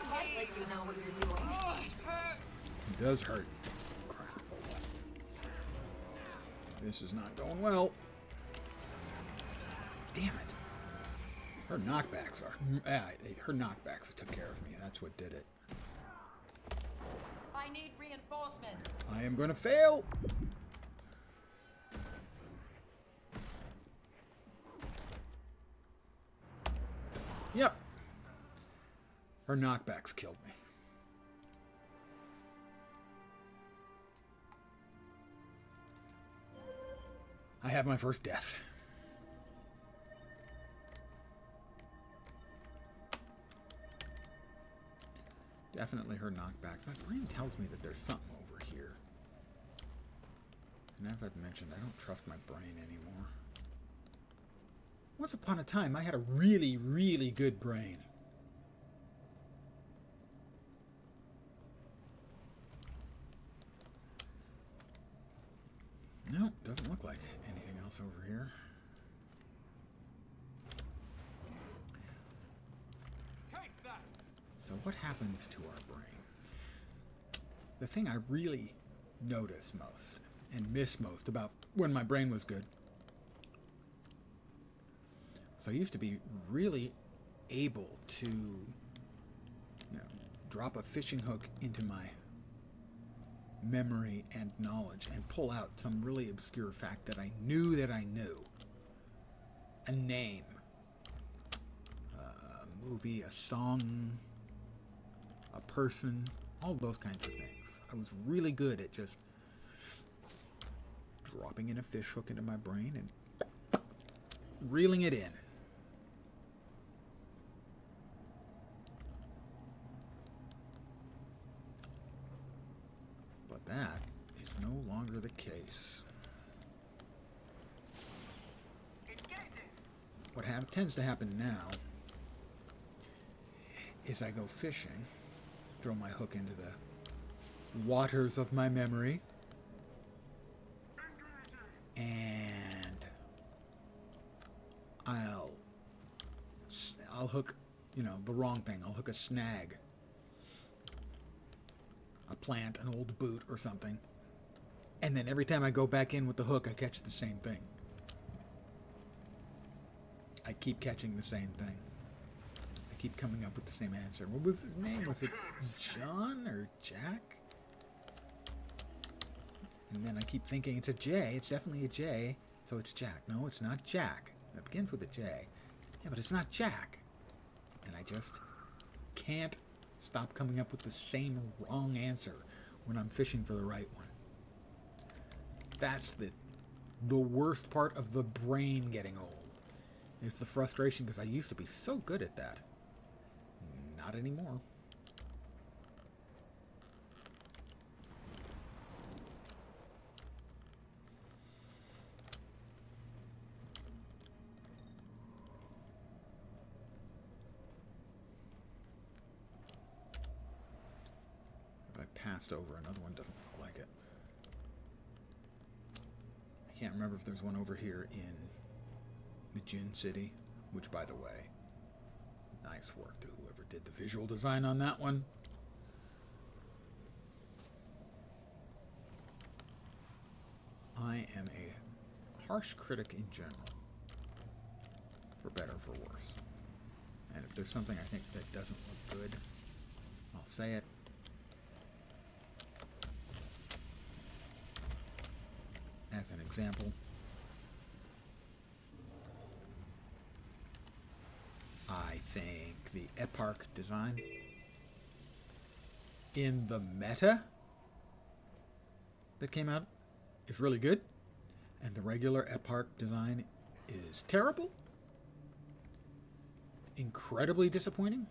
Fight like you know what you're doing. Oh, it hurts. It does hurt. Crap. This is not going well. Damn it. Her knockbacks are... her knockbacks took care of me. That's what did it. I need reinforcements. I am going to fail. Yep. Her knockbacks killed me. I have my first death. Definitely her knockback. My brain tells me that there's something over here. And as I've mentioned, I don't trust my brain anymore. Once upon a time, I had a really, really good brain. No, doesn't look like anything else over here. Take that. So what happens to our brain? the thing I really notice most and miss most about when my brain was good. So I used to be really able to, drop a fishing hook into my memory and knowledge and pull out some really obscure fact that I knew that I knew. A name, a movie, a song, a person, all those kinds of things. I was really good at just dropping in a fish hook into my brain and reeling it in. But that is no longer the case. What tends to happen now is I go fishing, throw my hook into the waters of my memory, and I'll hook, the wrong thing. I'll hook a snag, a plant, an old boot or something, and then every time I go back in with the hook, I catch the same thing. I keep catching the same thing. I keep coming up with the same answer. What was his name? Was it John or Jack? And then I keep thinking it's a J. It's definitely a J. So it's Jack. No, it's not Jack. It begins with a J. Yeah, but it's not Jack. And I just can't stop coming up with the same wrong answer when I'm fishing for the right one. That's the worst part of the brain getting old. It's the frustration because I used to be so good at that. Not anymore. If I passed over, another one doesn't look like it. I can't remember if there's one over here in the Gin City, which, by the way, nice work to whoever did the visual design on that one. I am a harsh critic in general, for better or for worse. And if there's something I think that doesn't look good, I'll say it. As an example, I think the Eparch design in the meta that came out is really good, and the regular Eparch design is terrible, incredibly disappointing.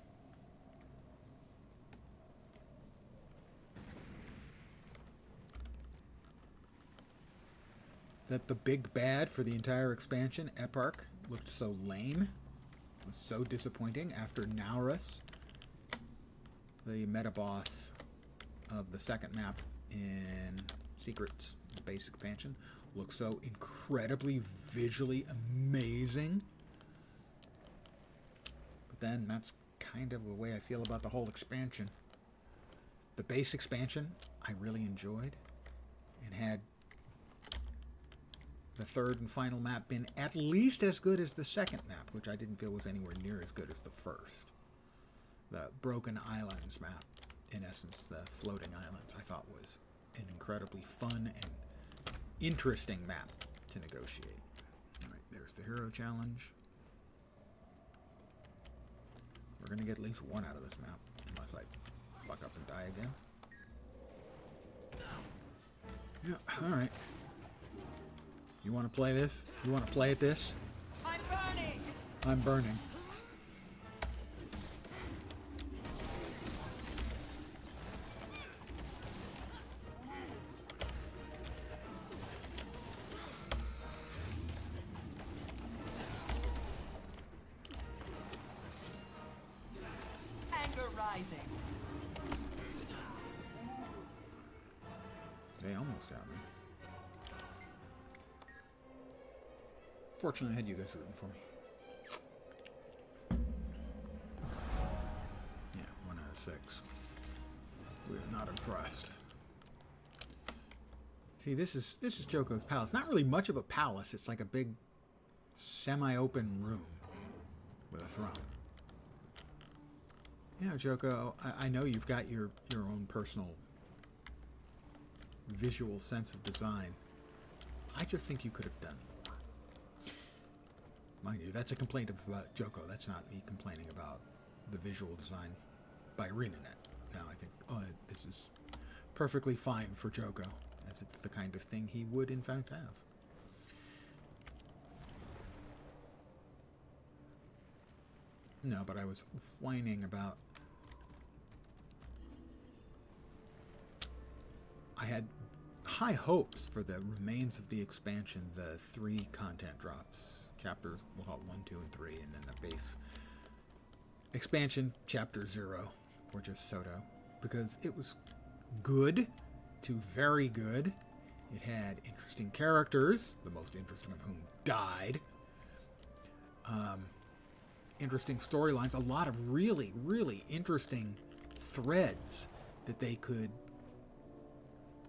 That the big bad for the entire expansion, Eparch, looked so lame. Was so disappointing after Naurus, the meta boss of the second map in Secrets, the base expansion, looks so incredibly visually amazing. But then that's kind of the way I feel about the whole expansion. The base expansion I really enjoyed, and had the third and final map been at least as good as the second map, which I didn't feel was anywhere near as good as the first. The Broken Islands map, in essence, the floating islands, I thought was an incredibly fun and interesting map to negotiate. Alright, there's the hero challenge. We're going to get at least one out of this map, unless I fuck up and die again. Yeah, alright. You want to play this? You want to play at this? I'm burning! I'm burning. Anger rising. They almost got me. Fortunately, I had you guys rooting for me. Yeah, 1 out of 6. We are not impressed. See, this is Joko's palace. Not really much of a palace. It's like a big semi-open room with a throne. You know, Joko, I know you've got your own personal visual sense of design. I just think you could have done more. Mind you, that's a complaint about Joko. That's not me complaining about the visual design by ArenaNet. Now, I think this is perfectly fine for Joko, as it's the kind of thing he would, in fact, have. No, but I was whining about... I had high hopes for the remains of the expansion, the 3 content drops. Chapters, we'll call it 1, 2, and 3, and then the base expansion, Chapter 0, or just Soto. Because it was good to very good. It had interesting characters, the most interesting of whom died. Interesting storylines, a lot of really, really interesting threads that they could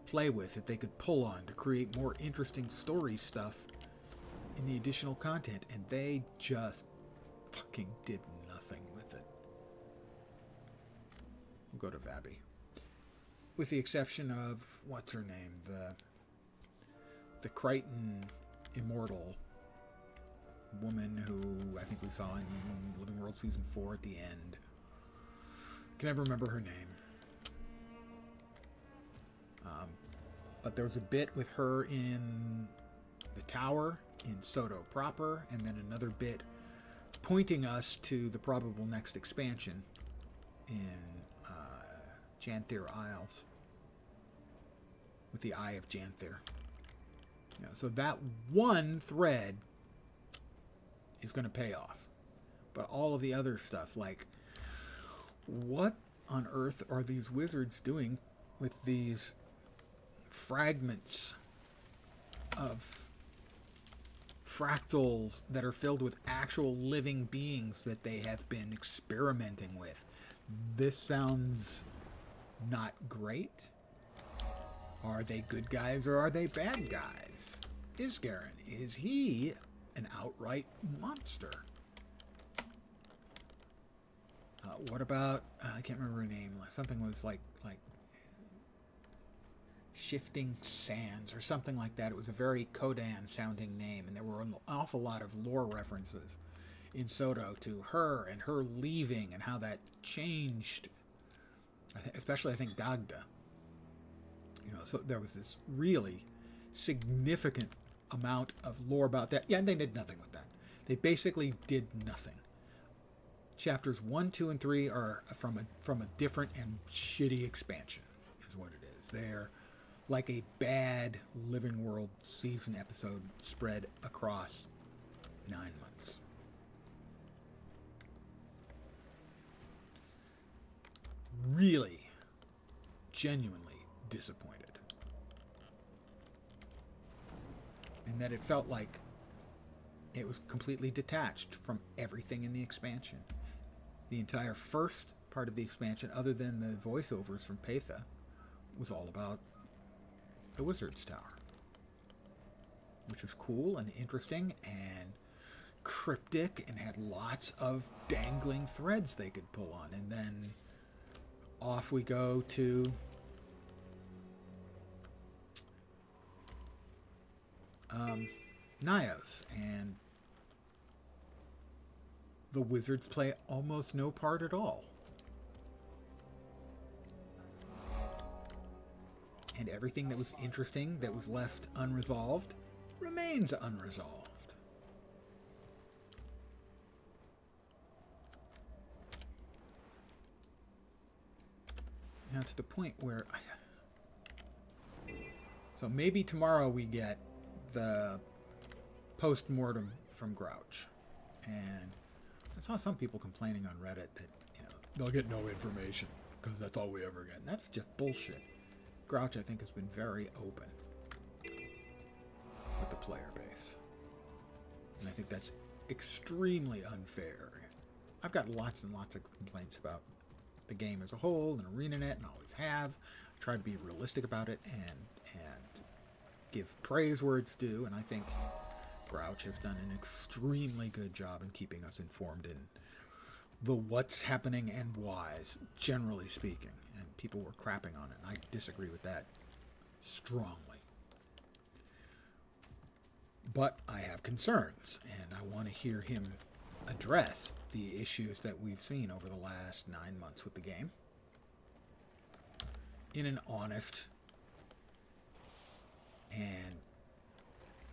play with, that they could pull on to create more interesting story stuff in the additional content, and they just fucking did nothing with it. We'll go to Vabbie. With the exception of, what's her name, the Crichton immortal woman who I think we saw in Living World Season 4 at the end. Can never remember her name. But there was a bit with her in the tower in Soto proper, and then another bit pointing us to the probable next expansion in Janther Isles with the Eye of Janther. You know, so that one thread is going to pay off. But all of the other stuff, like, what on earth are these wizards doing with these fragments of fractals that are filled with actual living beings that they have been experimenting with? This sounds not great. Are they good guys or are they bad guys? Isgaren, is he an outright monster? What about, I can't remember her name, something was like Shifting Sands or something like that. It was a very Kodan sounding name, and there were an awful lot of lore references in Soto to her and her leaving and how that changed, especially I think Dagda. You know, so there was this really significant amount of lore about that. Yeah, and they did nothing with that. They basically did nothing. Chapters 1, 2, and 3 are from a different and shitty expansion, is what it is. They're like a bad Living World season episode spread across 9 months. Really, genuinely disappointed. And that it felt like it was completely detached from everything in the expansion. The entire first part of the expansion, other than the voiceovers from Patha, was all about the Wizard's Tower, which was cool and interesting and cryptic and had lots of dangling threads they could pull on. And then off we go to Nyos, and the wizards play almost no part at all. And everything that was interesting, that was left unresolved, remains unresolved. Now to the point where... So maybe tomorrow we get the post-mortem from Grouch. And I saw some people complaining on Reddit that, you know, they'll get no information because that's all we ever get. And that's just bullshit. Grouch, I think, has been very open with the player base. And I think that's extremely unfair. I've got lots and lots of complaints about the game as a whole and ArenaNet, and always have. I try to be realistic about it, and give praise where it's due, and I think Grouch has done an extremely good job in keeping us informed in the what's happening and whys, generally speaking. And people were crapping on it, and I disagree with that strongly. But I have concerns, and I want to hear him address the issues that we've seen over the last 9 months with the game in an honest and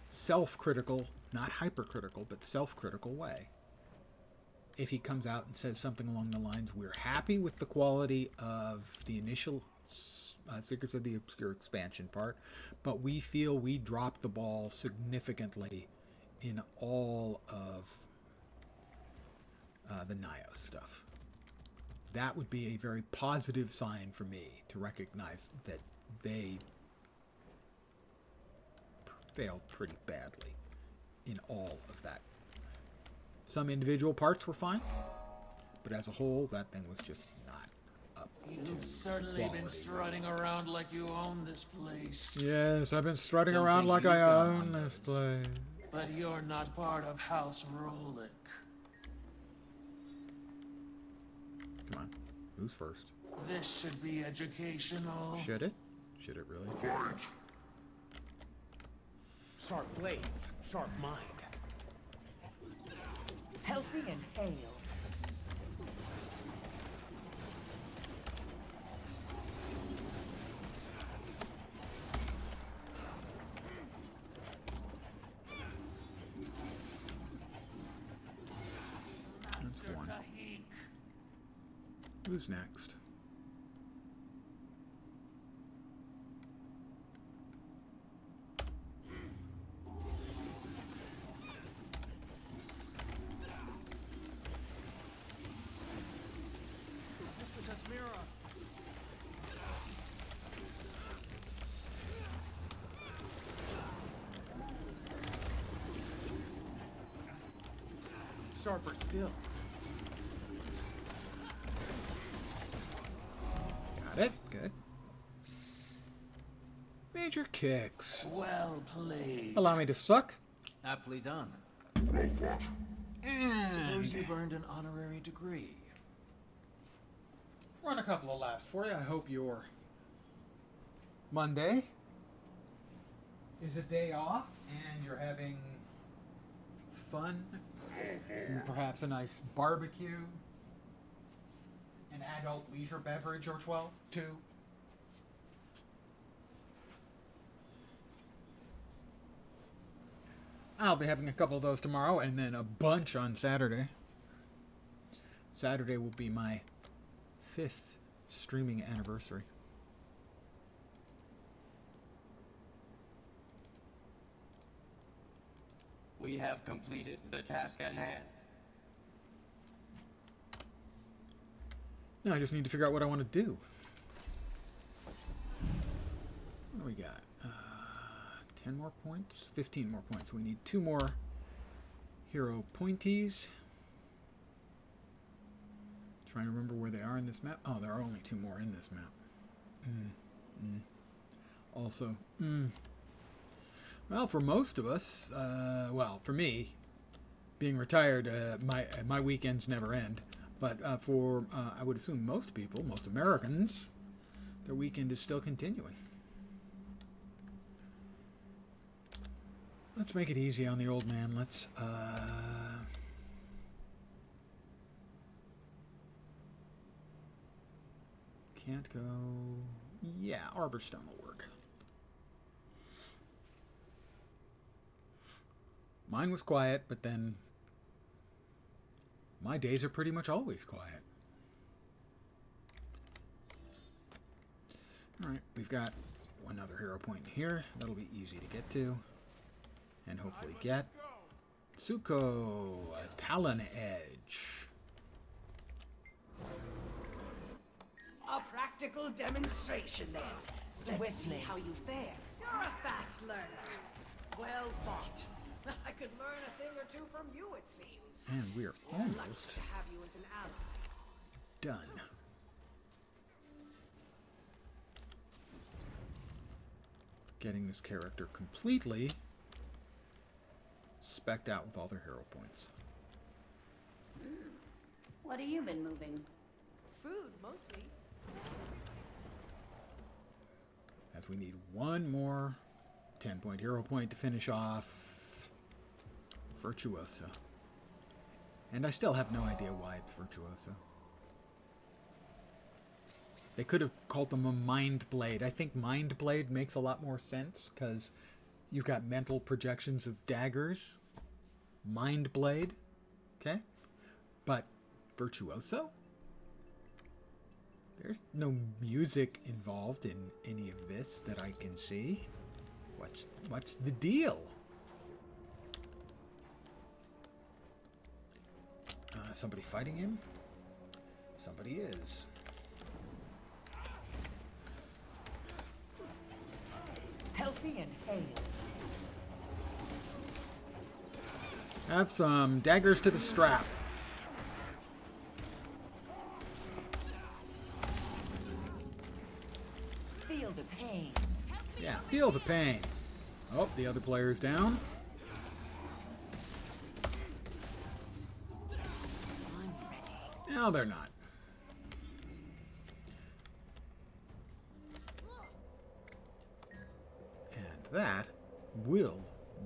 self-critical, not hypercritical, but self-critical way. If he comes out and says something along the lines, we're happy with the quality of the initial Secrets of the Obscure expansion part, but we feel we dropped the ball significantly in all of the Nios stuff. That would be a very positive sign for me to recognize that they failed pretty badly in all of that. Some individual parts were fine, but as a whole, that thing was just not up to You've certainly quality. been strutting around like you own this place. Yes, I've been strutting Don't around think like you've I got own my this place. But you're not part of House Rolik. Come on, who's first? This should be educational. Should it? Should it really? Sharp blades, sharp mind. Healthy and hale. That's one. Who's next? Mistress Asmira. Sharper still. Got it. Good. Major kicks. Well played. Allow me to suck. Aptly done. And Suppose you've earned an honorary degree. run a couple of laps for you. I hope your Monday is a day off and you're having fun. And perhaps a nice barbecue. An adult leisure beverage or 12, too. I'll be having a couple of those tomorrow and then a bunch on Saturday. Saturday will be my 5th streaming anniversary. We have completed the task at hand. Now I just need to figure out what I want to do. What do we got? 10 more points? 15 more points. We need 2 more hero pointies. Trying to remember where they are in this map. Oh, there are only 2 more in this map. Also, well, for most of us, well, for me, being retired, my weekends never end. But for, I would assume most people, most Americans, their weekend is still continuing. Let's make it easy on the old man. Let's, can't go, yeah, Arborstone will work. Mine was quiet, but then my days are pretty much always quiet. Alright, we've got another hero point here. That'll be easy to get to. And hopefully get. Tsuko, a Talon Edge. A practical demonstration then. Let's see how you fare. You're a fast learner. Well fought. I could learn a thing or two from you, it seems. And we are Lucky almost to have you as an ally. done. getting this character completely specced out with all their hero points. What have you been moving? Food, mostly. As we need one more 10-point hero point to finish off Virtuoso. And I still have no idea why it's Virtuoso. They could have called them a Mind Blade. I think Mind Blade makes a lot more sense because you've got mental projections of daggers. Mind Blade. Okay? But Virtuoso? There's no music involved in any of this that I can see. What's the deal? Somebody fighting him? Somebody is. Healthy and hale. Have some daggers to the strap. Feel the pain. Yeah, feel the pain. Oh, the other player's down. No, they're not. And that will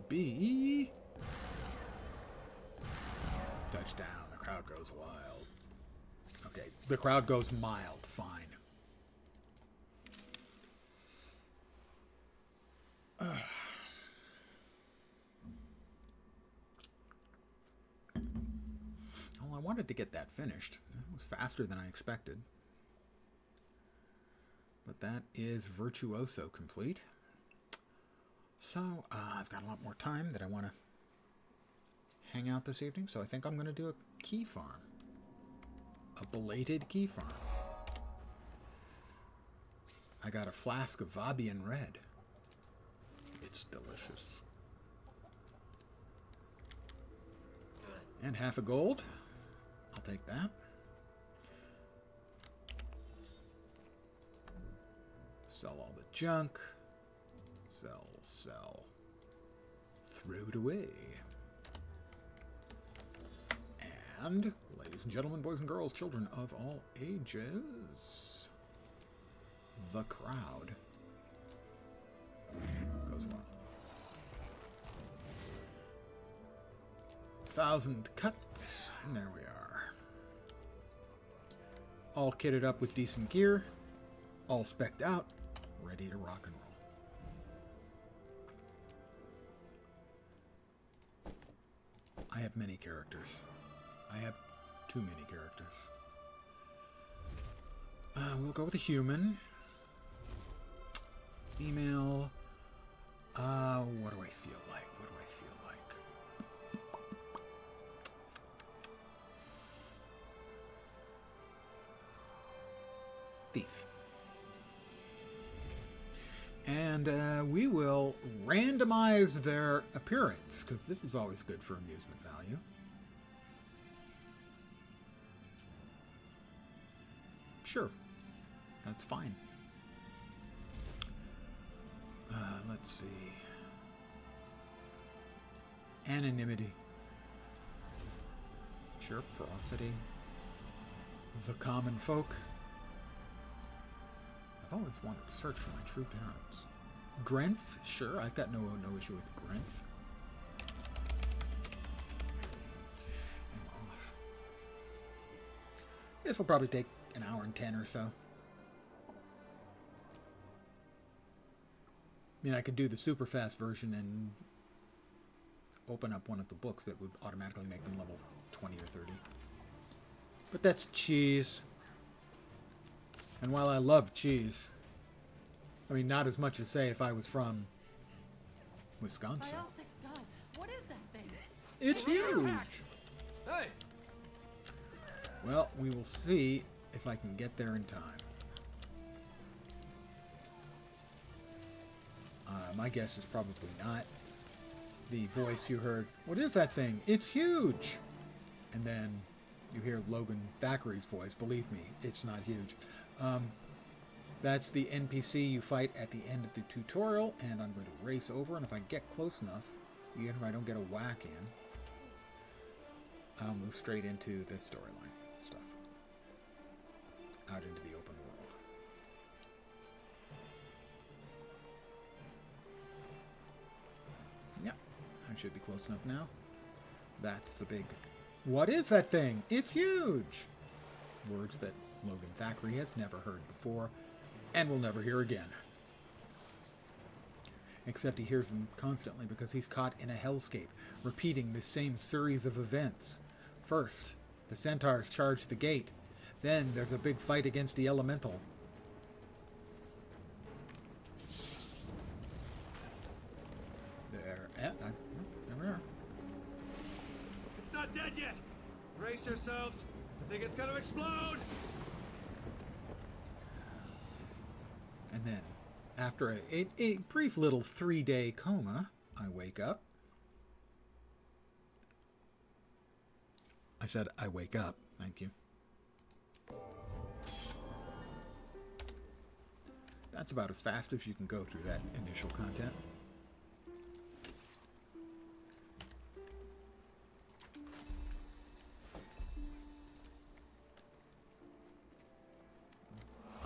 be... touchdown. The crowd goes wild. Okay, the crowd goes mild. Fine. Well, I wanted to get that finished. It was faster than I expected. But that is Virtuoso complete. So, I've got a lot more time that I want to hang out this evening, so I think I'm going to do a key farm. A belated key farm. I got a flask of Vabian Red. It's delicious. And half a gold. I'll take that. Sell all the junk. Sell. Throw it away. And, ladies and gentlemen, boys and girls, children of all ages, the crowd goes wild. 1,000 cuts, and there we are. All kitted up with decent gear, all specced out, ready to rock and roll. I have many characters. I have too many characters. We'll go with a human. Female. What do I feel like? Thief. And we will randomize their appearance, because this is always good for amusement value. Sure, that's fine. Let's see. Anonymity. Sure, ferocity. The common folk. I've always wanted to search for my true parents. Grenth? Sure, I've got no issue with Grenth. I'm off. This will probably take an hour and 10 or so. I mean, I could do the super fast version and open up one of the books that would automatically make them level 20 or 30. But that's cheese. And while I love cheese, I mean, not as much as, say, if I was from Wisconsin. By all six gods, what is that thing? It's huge! Hey! Well, we will see if I can get there in time. My guess is probably not. The voice you heard, what is that thing? It's huge! And then you hear Logan Thackeray's voice. Believe me, it's not huge. That's the NPC you fight at the end of the tutorial, and I'm going to race over, and if I get close enough, even if I don't get a whack in, I'll move straight into the storyline stuff. Out into the open world. Yep, I should be close enough now. That's the big... What is that thing? It's huge! Words that Logan Thackeray has never heard before, and will never hear again. Except he hears them constantly because he's caught in a hellscape, repeating the same series of events. First, the centaurs charge the gate. Then there's a big fight against the elemental. There we are. It's not dead yet! Brace yourselves. I think it's gonna explode! And then, after a brief little 3-day coma, I wake up. I said I wake up. Thank you. That's about as fast as you can go through that initial content.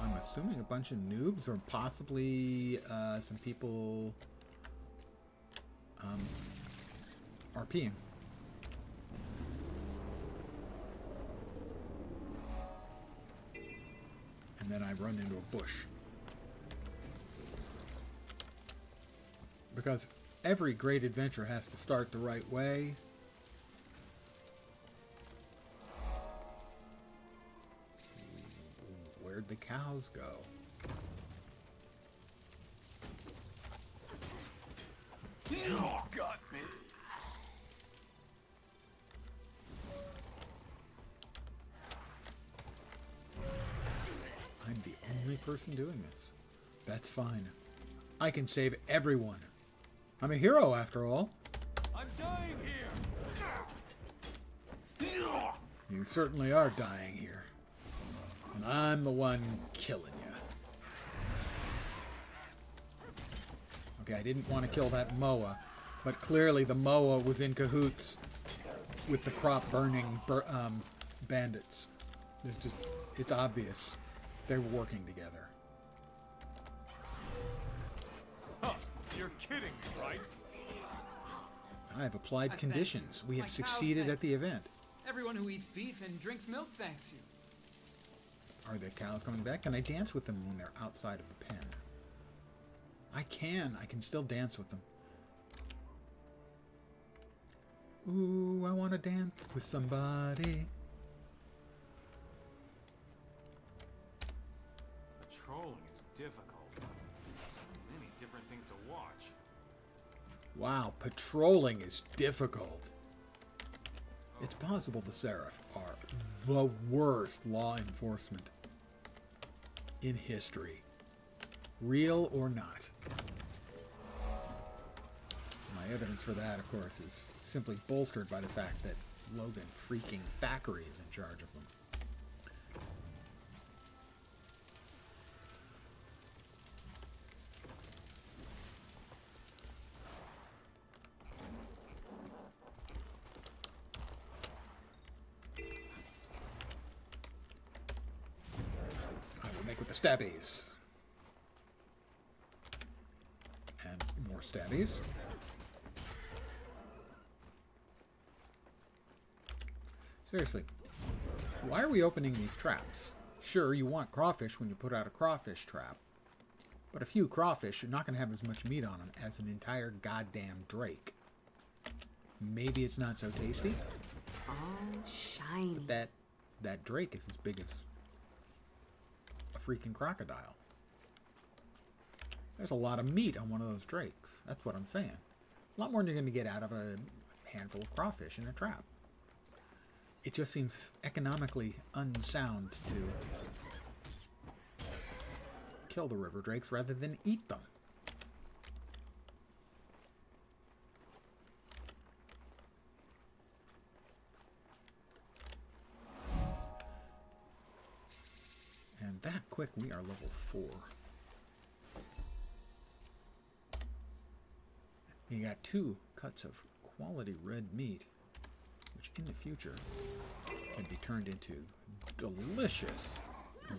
I'm assuming a bunch of noobs or possibly some people RPing. And then I run into a bush. Because every great adventure has to start the right way. Where'd the cows go? You got me. I'm the only person doing this. That's fine. I can save everyone. I'm a hero, after all. I'm dying here! You certainly are dying here. And I'm the one killing you. Okay, I didn't want to kill that Moa, but clearly the Moa was in cahoots with the crop-burning bandits. It's obvious. They're working together. Huh, you're kidding me, right? I have applied I conditions. thank you. We My have cows succeeded thank at the event. Everyone who eats beef and drinks milk thanks you. Are the cows coming back? Can I dance with them when they're outside of the pen? I can. I can still dance with them. Ooh, I want to dance with somebody. Patrolling is difficult. So many different things to watch. Wow, patrolling is difficult. It's possible the Seraph are the worst law enforcement in history. Real or not. My evidence for that, of course, is simply bolstered by the fact that Logan freaking Thackeray is in charge of them. I will make with the stabbies. And more stabbies. Seriously, why are we opening these traps? Sure, you want crawfish when you put out a crawfish trap. But a few crawfish are not going to have as much meat on them as an entire goddamn drake. Maybe it's not so tasty. Oh, shiny. But that drake is as big as a freaking crocodile. There's a lot of meat on one of those drakes. That's what I'm saying. A lot more than you're going to get out of a handful of crawfish in a trap. It just seems economically unsound to kill the river drakes rather than eat them. And that quick quick. We are level 4. You got 2 cuts of quality red meat, which in the future can be turned into delicious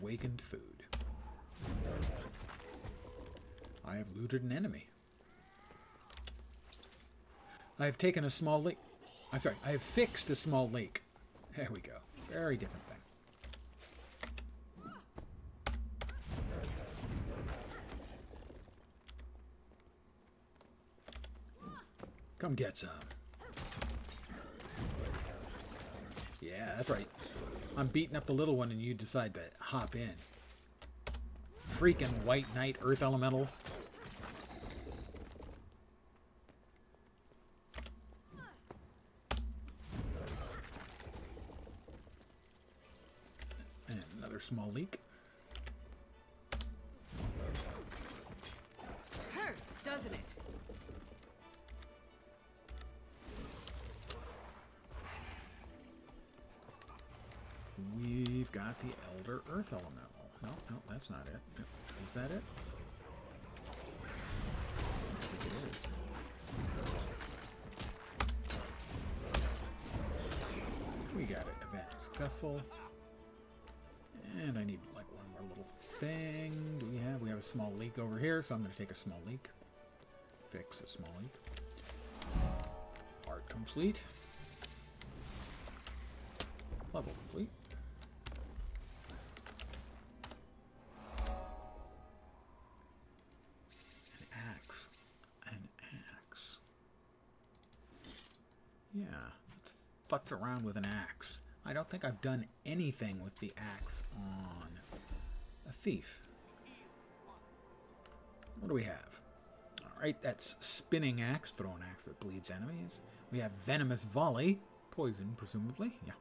awakened food. I have looted an enemy. I have taken a small leak. I'm sorry, I have fixed a small leak. There we go. Very different thing. Come get some. Yeah, that's right. I'm beating up the little one and you decide to hop in. Freaking White Knight Earth Elementals. And another small leak. Hurts, doesn't it? We've got the Elder Earth Elemental. No, that's not it. Is that it? I think it is. We got it. Event successful. And I need like one more little thing. Do we have? We have a small leak over here, so I'm going to take a small leak. Fix a small leak. Art complete. Level complete. An axe. Yeah, let's futz around with an axe. I don't think I've done anything with the axe on a thief. What do we have? Alright, that's spinning axe, throw an axe that bleeds enemies. We have venomous volley, poison presumably, yeah.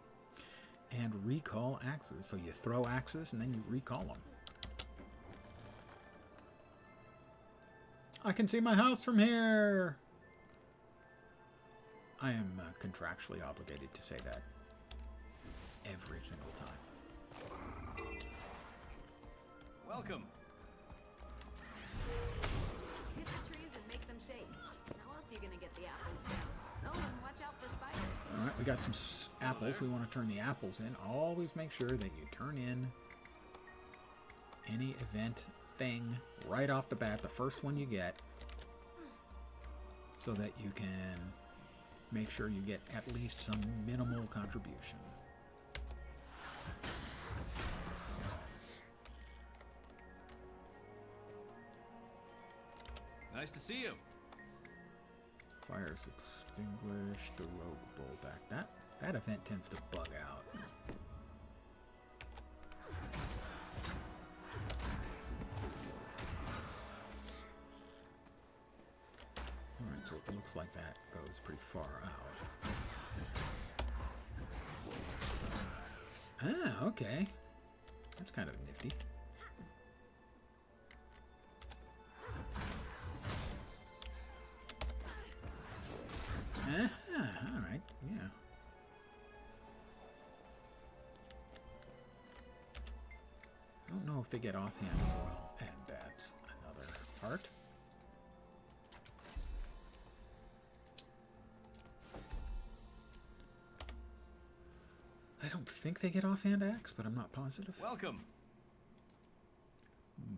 And recall axes, so you throw axes and then you recall them. I can see my house from here! I am contractually obligated to say that every single time. Welcome. Hit the trees and make them shake. How else are you gonna get the apples down? Oh, and watch out for spiders. Alright, we got some apples. We want to turn the apples in. Always make sure that you turn in any event thing right off the bat, the first one you get, so that you can make sure you get at least some minimal contribution. Nice to see you. Fires extinguished, the rogue bull back. That event tends to bug out. Alright, so it looks like that goes pretty far out. Ah, okay. That's kind of nifty. Alright, yeah. I don't know if they get offhand as well. And that's another part. I don't think they get offhand axe, but I'm not positive. Welcome.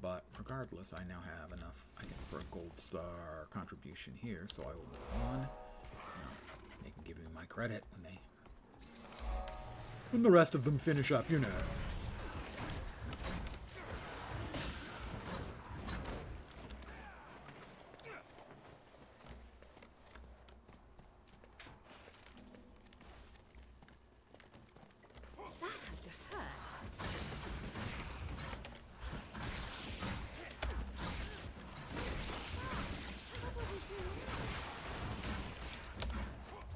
But regardless, I now have enough, I think, for a gold star contribution here, so I will move on. They can give me my credit when the rest of them finish up, you know. That had to hurt.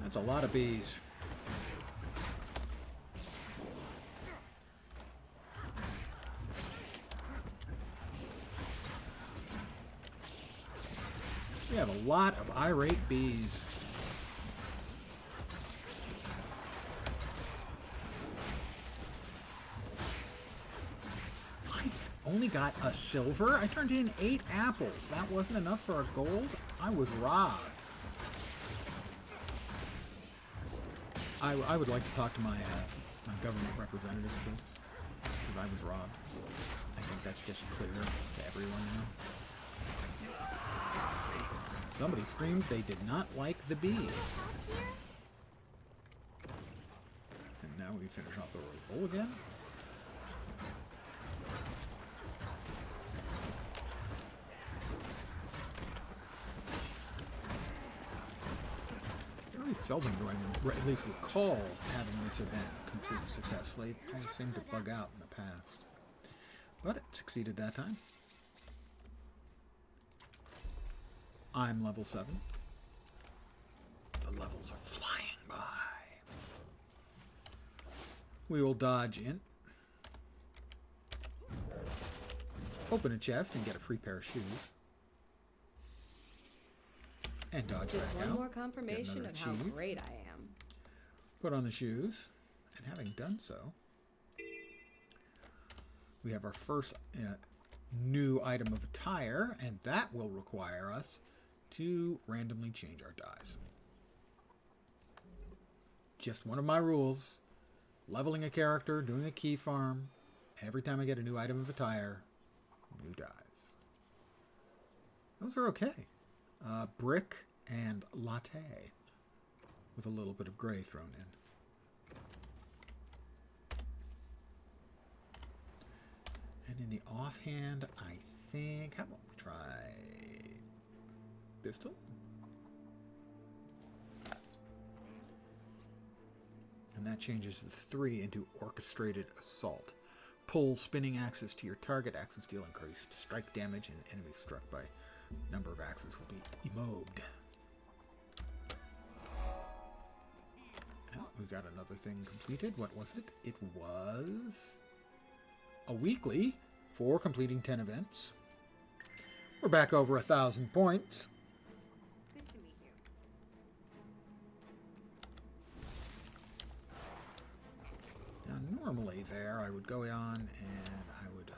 That's a lot of bees. We have a lot of irate bees. only got a silver. I turned in 8 apples. That wasn't enough for a gold. I was robbed. I would like to talk to my my government representative, please, because I was robbed. I think that's just clear to everyone now. Somebody screamed they did not like the bees. And now we finish off the royal bowl again. Very seldom do I at least recall having this event complete successfully. I seem to bug out in the past. But it succeeded that time. I'm level 7. The levels are flying by. We will dodge in. Open a chest and get a free pair of shoes. And dodge Just back one out. more confirmation of how great I am. Put on the shoes. And having done so, we have our first new item of attire, and that will require us to randomly change our dies. Just one of my rules. Leveling a character, doing a key farm. Every time I get a new item of attire, new dies. Those are okay. Brick and latte with a little bit of gray thrown in. And in the offhand, I think, how about we try pistol? And that changes the 3 into orchestrated assault. Pull spinning axes to your target. Axes deal increased strike damage, and enemies struck by number of axes will be emobbed. Oh, we got another thing completed. What was it? It was a weekly for completing 10 events. We're back over 1,000 points. Good to meet you. Now, normally there, I would go on and I would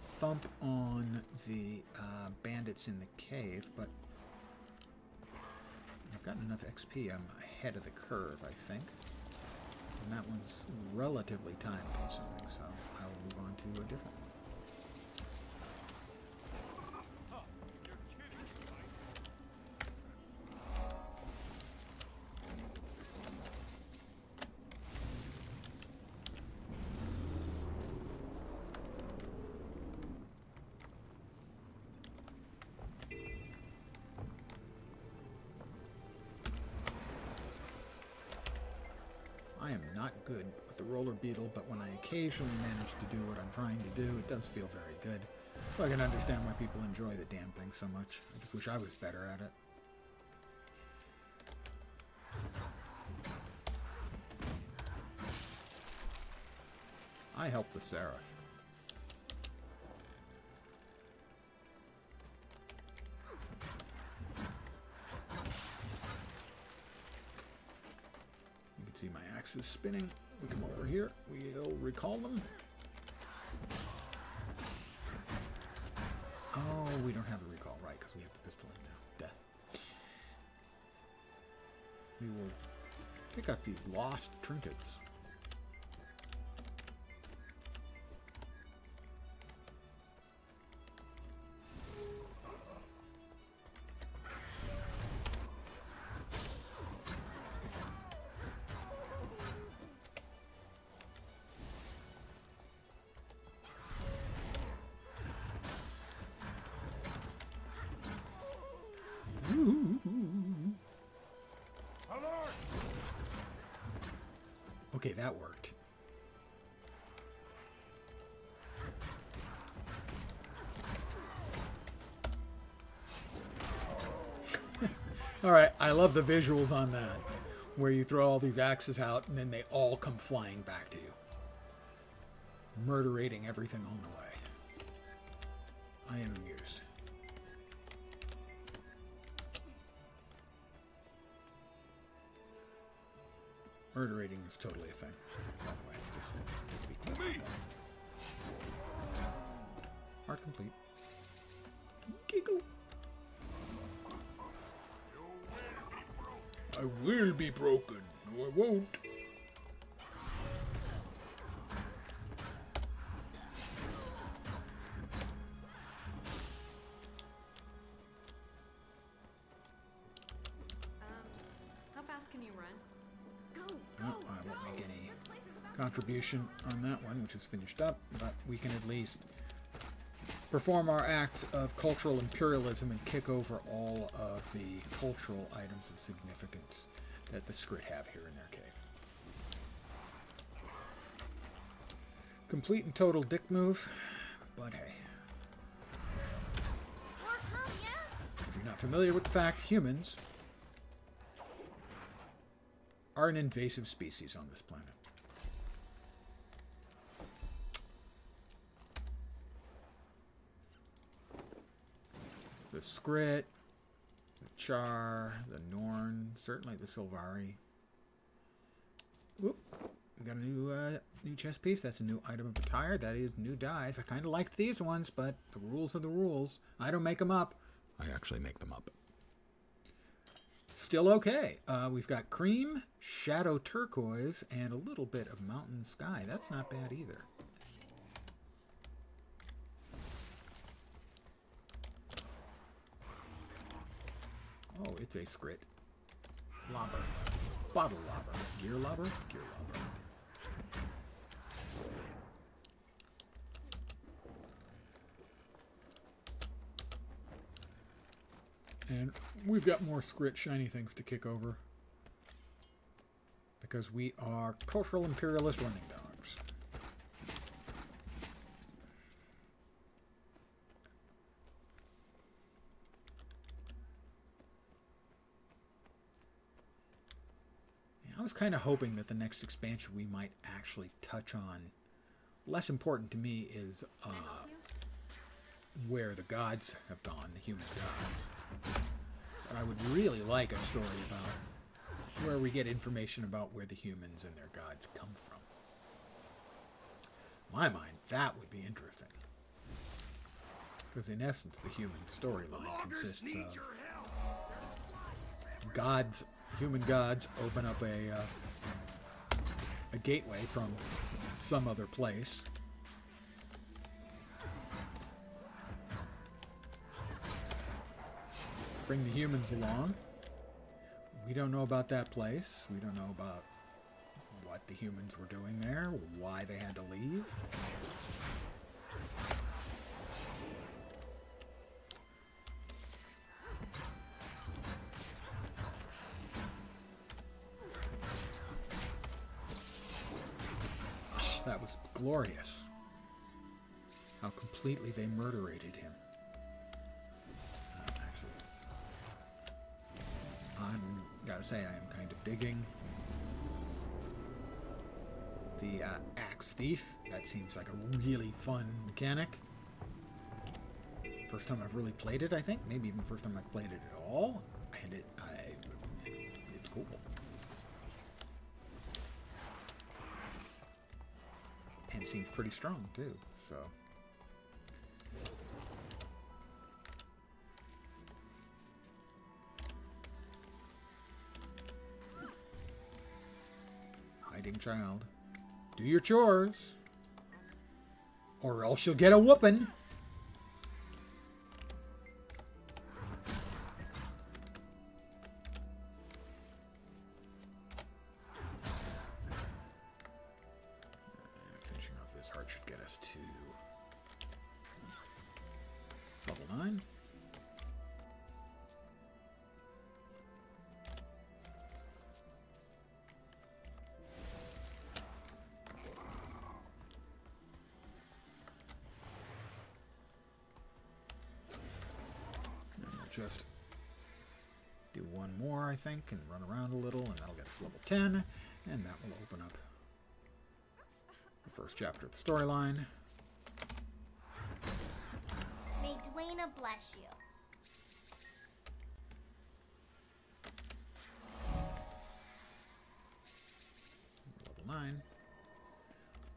thump on the bandits in the cave, but I've gotten enough XP. I'm ahead of the curve, I think. And that one's relatively time-consuming, so I will move on to a different one. I am not good with the roller beetle, but when I occasionally manage to do what I'm trying to do, it does feel very good. So I can understand why people enjoy the damn thing so much. I just wish I was better at it. I help the Seraph. See my axes spinning. We come over here. We'll recall them. Oh, we don't have the recall, right, because we have the pistol in now. Duh. We will pick up these lost trinkets. Okay, that worked. All right, I love the visuals on that, where you throw all these axes out and then they all come flying back to you, murderating everything on the way. I am amused. Murderating is totally a thing. By the way, just to be clear about that. Art complete. Giggle. I will be broken. No, I won't. How fast can you run? No, I won't make any contribution on that one, which is finished up, but we can at least perform our acts of cultural imperialism and kick over all of the cultural items of significance that the Skrit have here in their cave. Complete and total dick move, but hey. If you're not familiar with the fact, humans are an invasive species on this planet. The Skrit, the Char, the Norn, certainly the Sylvari. Whoop. We got a new chess piece. That's a new item of attire. That is new dies. I kind of liked these ones, but the rules are the rules. I don't make them up. I actually make them up. Still okay. We've got cream, shadow turquoise, and a little bit of mountain sky. That's not bad either. Oh, it's a Skrit. Lobber. Bottle lobber. Gear lobber? Gear lobber. And we've got more Skrit shiny things to kick over. Because we are cultural imperialist running dogs. I was kind of hoping that the next expansion we might actually touch on. Less important to me is where the gods have gone, the human gods. But I would really like a story about where we get information about where the humans and their gods come from. In my mind, that would be interesting. Because in essence, the human storyline consists of gods. Human gods open up a gateway from some other place. Bring the humans along. We don't know about that place. We don't know about what the humans were doing there, why they had to leave. That was glorious. How completely they murderated him. Actually, gotta say, I am kind of digging the Axe Thief. That seems like a really fun mechanic. First time I've really played it, I think. Maybe even the first time I've played it at all. And it's cool. And it seems pretty strong too, so. Hiding child. Do your chores. Or else you'll get a whooping. Heart should get us to level 9. And we'll just do one more, I think, and run around a little, and that'll get us level 10, and that will open up first chapter of the storyline. May Dwayna bless you. Level 9.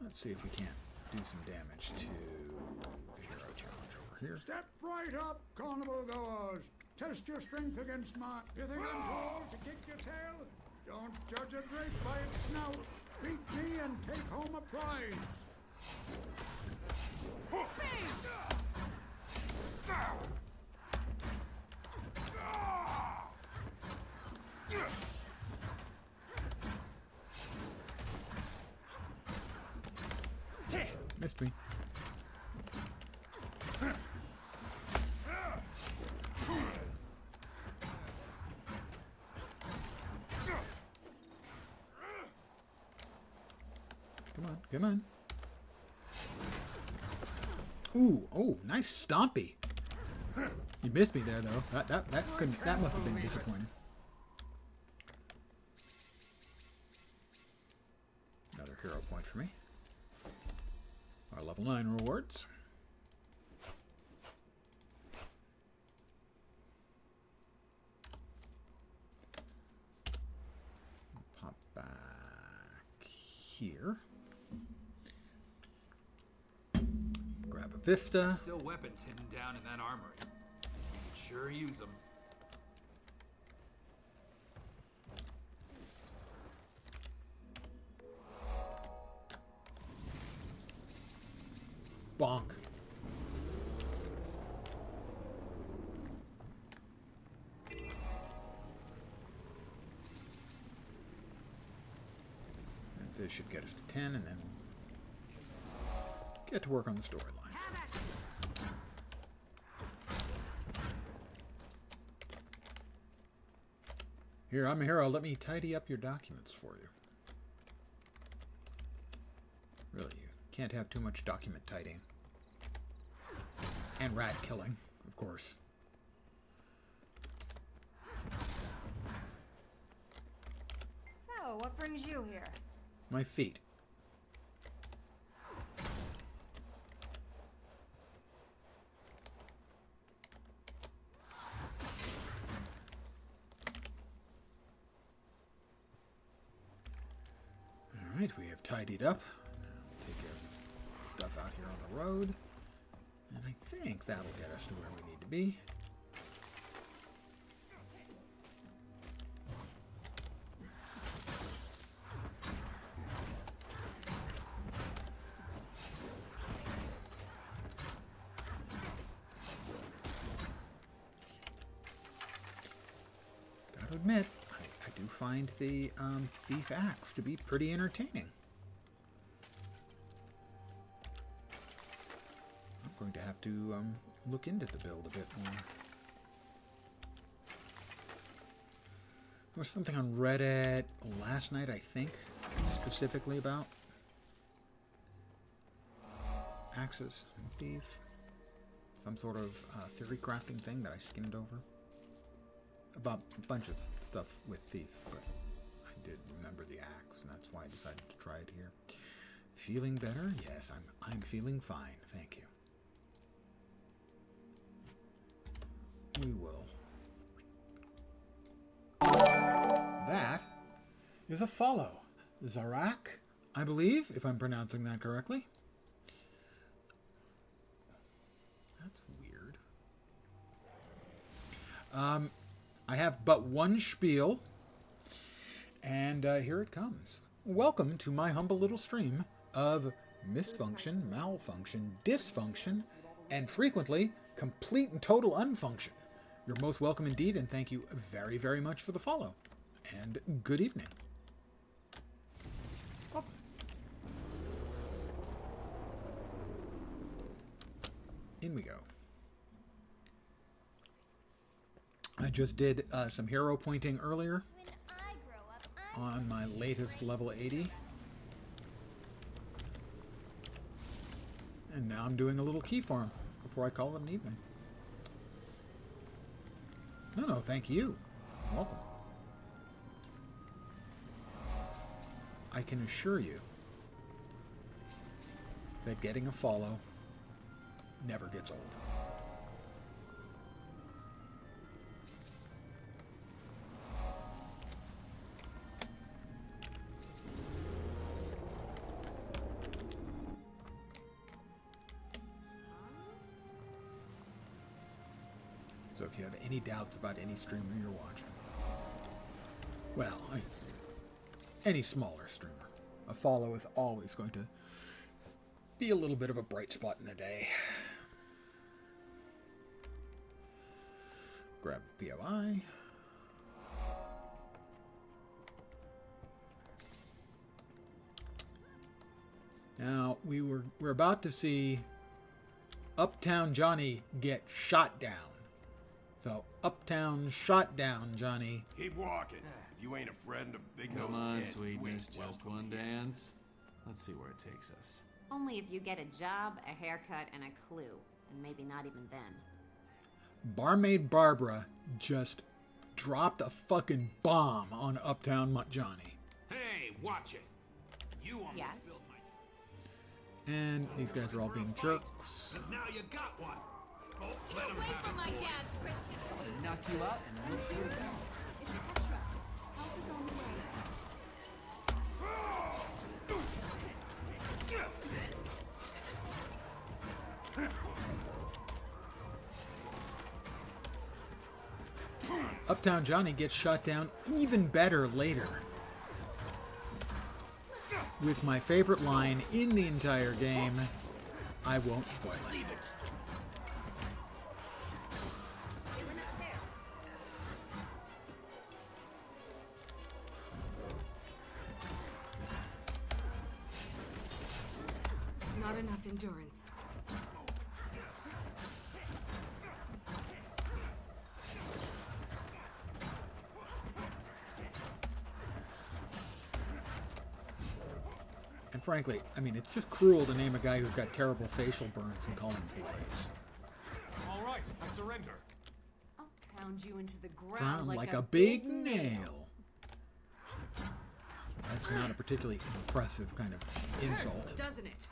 Let's see if we can't do some damage to the hero challenge. here. Step right up, carnival goers. Test your strength against my... You think I'm told to kick your tail? Don't judge a grape by its snout. Beat me and take home a prize. Missed me. Come on, come on. Ooh, oh, nice stompy. You missed me there, though. That must have been disappointing. Another hero point for me. Our level 9 rewards. Pop back here. Grab a Vista. Still weapons hidden down in that armory. Sure use them. Bonk. And this should get us to 10, and then get to work on the storyline. Here, I'm a hero. Let me tidy up your documents for you. Really, you can't have too much document tidying. And rat killing, of course. So, what brings you here? My feet. Alright, we have tidied up. Now we'll take care of stuff out here on the road. And I think that'll get us to where we need to be. Gotta admit, I do find the thief axe to be pretty entertaining. I'm going to have to look into the build a bit more. There was something on Reddit last night, I think, specifically about axes and thief. Some sort of theory crafting thing that I skimmed over. About a bunch of stuff with thief, but I did remember the axe, and that's why I decided to try it here. Feeling better? Yes, I'm feeling fine, thank you. We will. That is a follow. Zarak, I believe, if I'm pronouncing that correctly. That's weird. I have but one spiel, and here it comes. Welcome to my humble little stream of misfunction, malfunction, dysfunction, and frequently complete and total unfunction. You're most welcome indeed, and thank you very, very much for the follow. And good evening. Oh. In we go. I just did some hero pointing earlier on my latest level 80. And now I'm doing a little key farm before I call it an evening. No, thank you. Welcome. I can assure you that getting a follow never gets old. So if you have any doubts about any streamer you're watching, well, any smaller streamer, a follow is always going to be a little bit of a bright spot in their day. Grab POI. Now, we're about to see Uptown Johnny get shot down. So, Uptown shot down Johnny. Keep walking. If you ain't a friend of Big Nose Come on, Ted, sweetness, just one dance. Let's see where it takes us. Only if you get a job, a haircut, and a clue. And maybe not even then. Barmaid Barbara just dropped a fucking bomb on Uptown Johnny. Hey, watch it. You almost Yes? spilled my... And these guys are all being jerks. Cause now you got one. Oh, Get let him away have from it, my boys. dad's quick kiss. Knock you out and then put it down. It's Petra. Help is on the way. Uptown Johnny gets shot down even better later. With my favorite line in the entire game, I won't spoil it. Leave it. Not enough endurance. And frankly, I mean, it's just cruel to name a guy who's got terrible facial burns and call him Blaze. All right, I surrender. I'll pound you into the ground Ground like a big nail. That's not a particularly impressive kind of insult. Doesn't it?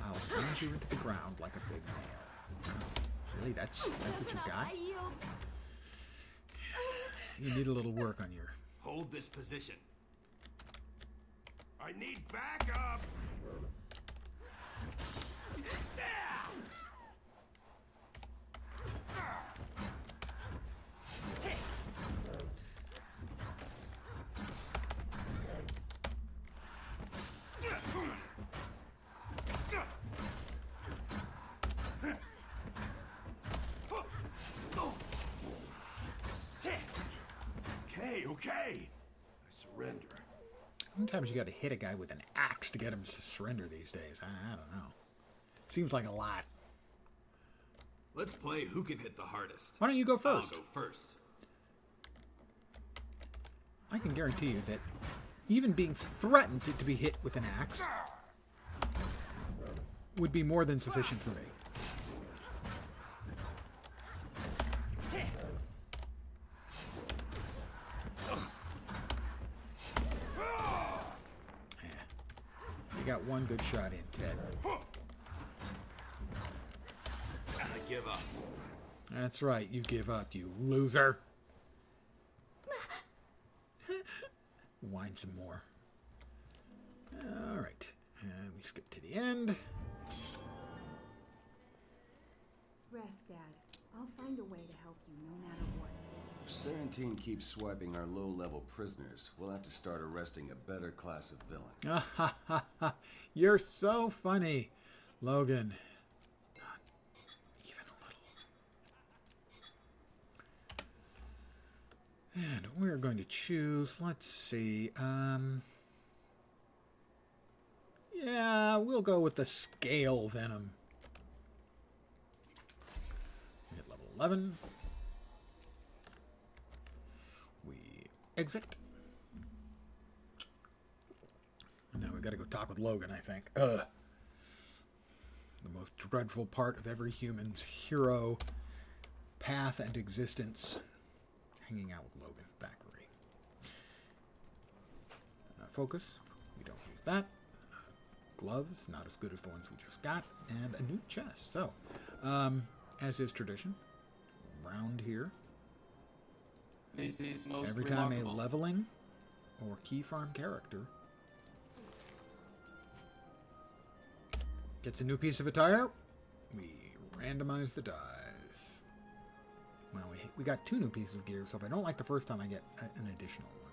I'll pound you into the ground like a big nail. Really, that's what you got? I yield. You need a little work on your... Hold this position. I need backup. Okay. I surrender. Sometimes you got to hit a guy with an axe to get him to surrender these days. I don't know. Seems like a lot. Let's play who can hit the hardest. Why don't you go first? I'll go first. I can guarantee you that even being threatened to be hit with an axe would be more than sufficient for me. You got one good shot in, Ted. I give up. That's right, you give up, you loser. Whine some more. Alright, and we skip to the end. Rest, Dad. I'll find a way to help you no matter what. If Serentine keeps swiping our low-level prisoners, we'll have to start arresting a better class of villain. You're so funny, Logan. Not even a little. And we're going to choose, let's see, yeah, we'll go with the Scale Venom. Hit level 11. We exit. And now we gotta go talk with Logan, I think. The most dreadful part of every human's hero path and existence. Hanging out with Logan, Thackeray. Focus, we don't use that. Gloves, not as good as the ones we just got. And a new chest. So, as is tradition, round here. This is most Every time remarkable. a leveling or key farm character gets a new piece of attire, we randomize the dice. Well, we got 2 new pieces of gear, so if I don't like the first time, I get an additional one.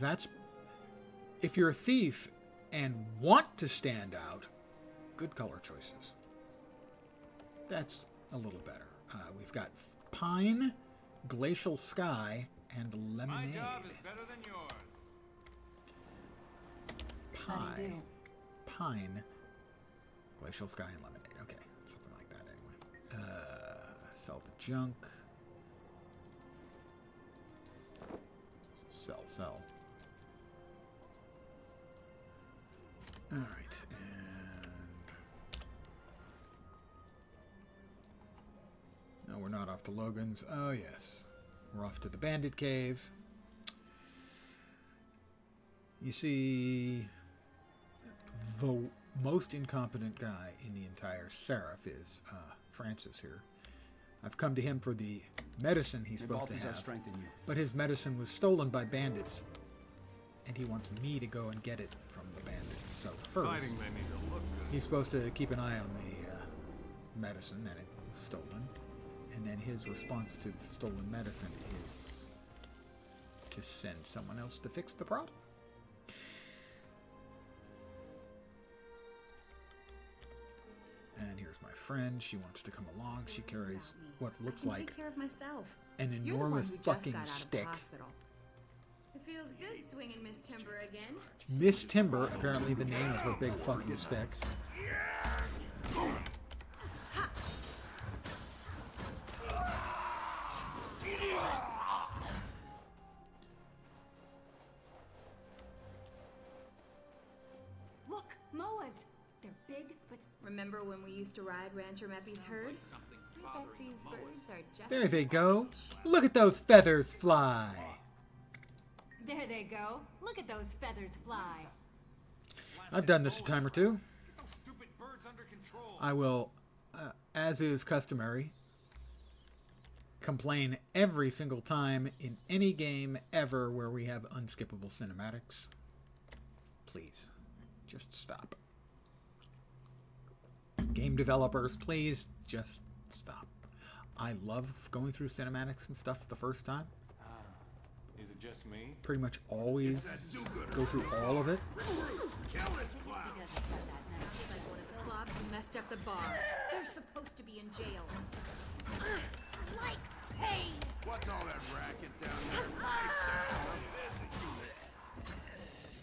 That's... If you're a thief and want to stand out, good color choices. That's a little better. We've got Pine, Glacial Sky, and Lemonade. My job is better than yours. Pine, Glacial Sky, and Lemonade. Okay, something like that anyway. Sell the junk. Sell. Alright, and... No, we're not off to Logan's. Oh, yes. We're off to the Bandit Cave. You see... The most incompetent guy in the entire Seraph is Francis here. I've come to him for the medicine he's supposed to have, but his medicine was stolen by bandits, and he wants me to go and get it from the bandits. So first, he's supposed to keep an eye on the medicine, and it was stolen, and then his response to the stolen medicine is to send someone else to fix the problem. And here's my friend. She wants to come along. She carries what looks like take care of myself. an enormous fucking stick. It feels good swinging Miss Timber again. Miss Timber, apparently the name of her big fucking stick. Look, Moas. They're big, but remember when we used to ride Rancher Meppy's herd? I bet these birds are just... There they go. Look at those feathers fly. There they go. Look at those feathers fly. I've done this a time or two. I will, as is customary, complain every single time in any game ever where we have unskippable cinematics. Please, just stop. Game developers, please just stop. I love going through cinematics and stuff the first time. Is it just me? Pretty much always go through all of it. Kill this clown! Like one of the slobs who messed up the bar. They're supposed to be in jail. Like pain! What's all that racket down there? Pipe down. I'm busy.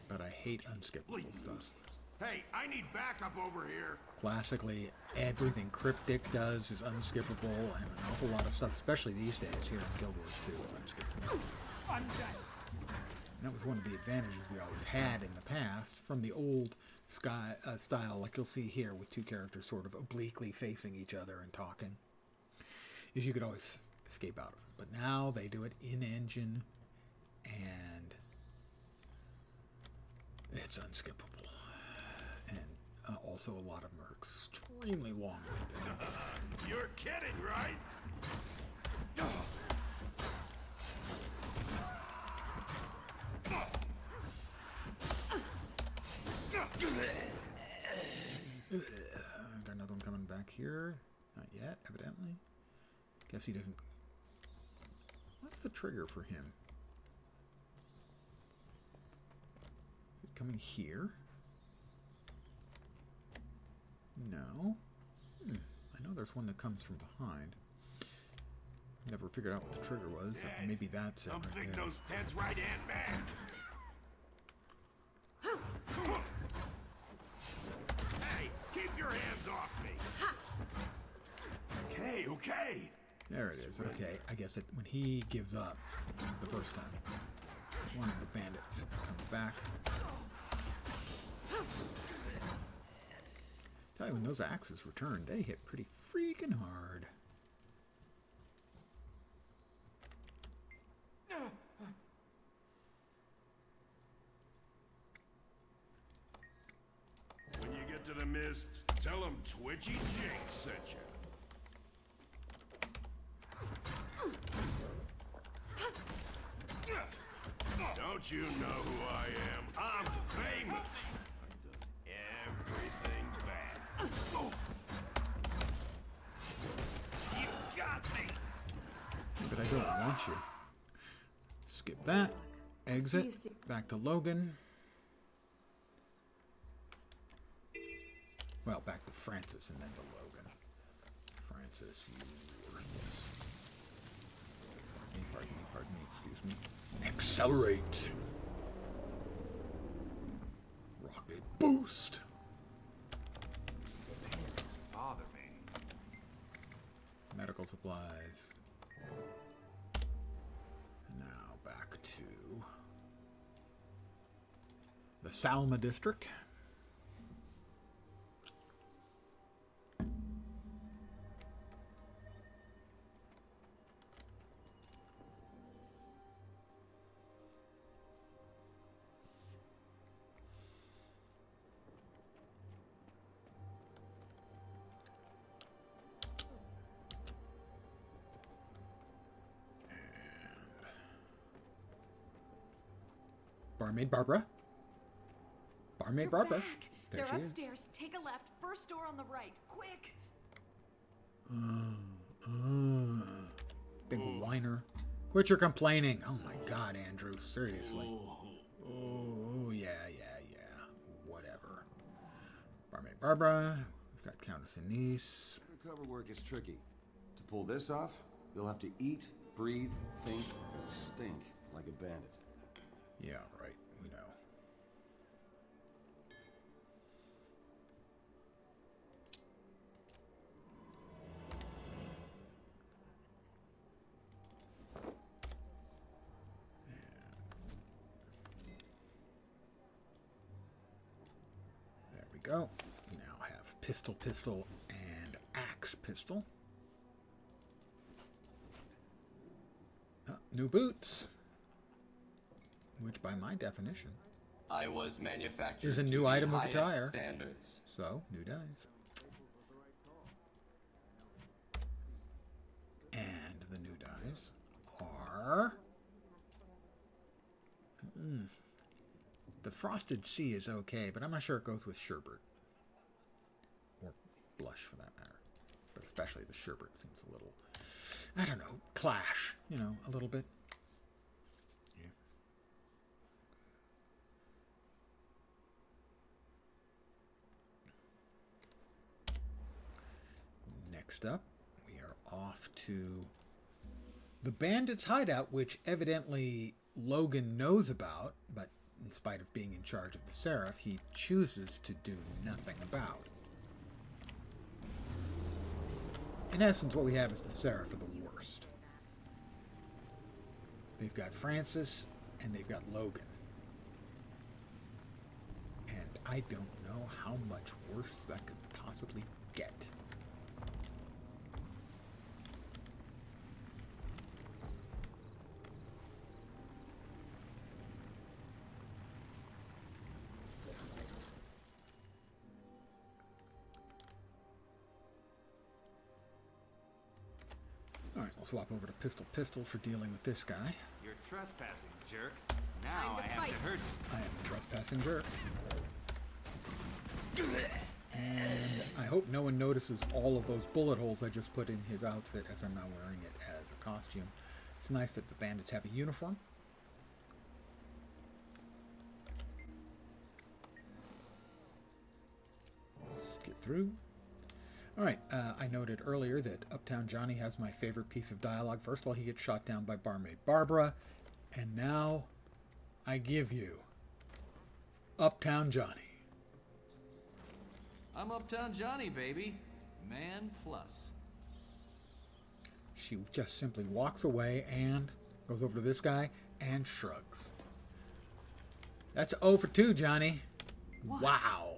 But I hate unskippable stuff. Hey, I need backup over here. Classically, everything Cryptic does is unskippable, and an awful lot of stuff, especially these days here in Guild Wars 2, is unskippable. I'm dead. That was one of the advantages we always had in the past from the old style, like you'll see here with 2 characters sort of obliquely facing each other and talking, is you could always escape out of them. But now they do it in-engine, and it's unskippable. And also a lot of them are extremely long-winded. You're kidding, right? Got another one coming back here. Not yet, evidently. Guess he doesn't... What's the trigger for him? Is it coming here? No. I know there's one that comes from behind. Never figured out what the trigger was. Maybe that's it right Think there. those Ted's right, Ant-Man. Hey, keep your hands off me. Okay. There it is. Okay, I guess when he gives up the first time, one of the bandits comes back. Tell you, when those axes return, they hit pretty freaking hard. When you get to the mist, tell him Twitchy Jake sent you. Don't you know who I am? I'm famous. I've done everything bad. You got me. but I don't want you. Skip that. Exit. Back to Logan. Well, back to Francis and then to Logan. Francis, you worthless. Pardon me, excuse me. Accelerate! Rocket boost! Pains bother me. Medical supplies. Now back to the Salma district. Barmaid Barbara. Barmaid Barbara. There They're she is. upstairs. Take a left. First door on the right. Quick. Big whiner. Quit your complaining. Oh my God, Andrew. Seriously. Oh, yeah. Whatever. Barmaid Barbara. We've got Countess Anise. Undercover work is tricky. To pull this off, you'll have to eat, breathe, think, and stink like a bandit. Yeah, right. We know. There we go. We now have pistol, and axe pistol. New boots. Which, by my definition, I was manufactured is a new to item the of highest attire. Standards. So, new dies. And the new dies are... The Frosted Sea is okay, but I'm not sure it goes with sherbet. Or blush, for that matter. But especially the sherbet seems a little... I don't know, clash, you know, a little bit. Next up, we are off to the bandits' hideout, which evidently Logan knows about, but in spite of being in charge of the Seraph, he chooses to do nothing about. In essence, what we have is the Seraph are the worst. They've got Francis, and they've got Logan. And I don't know how much worse that could possibly get. Alright, we'll swap over to pistol for dealing with this guy. You're trespassing, jerk. Now I have to hurt you. I am a trespassing jerk. And I hope no one notices all of those bullet holes I just put in his outfit as I'm now wearing it as a costume. It's nice that the bandits have a uniform. Skip through. Alright, I noted earlier that Uptown Johnny has my favorite piece of dialogue. First of all, he gets shot down by Barmaid Barbara. And now, I give you Uptown Johnny. I'm Uptown Johnny, baby. Man plus. She just simply walks away and goes over to this guy and shrugs. That's 0 for 2, Johnny. What? Wow.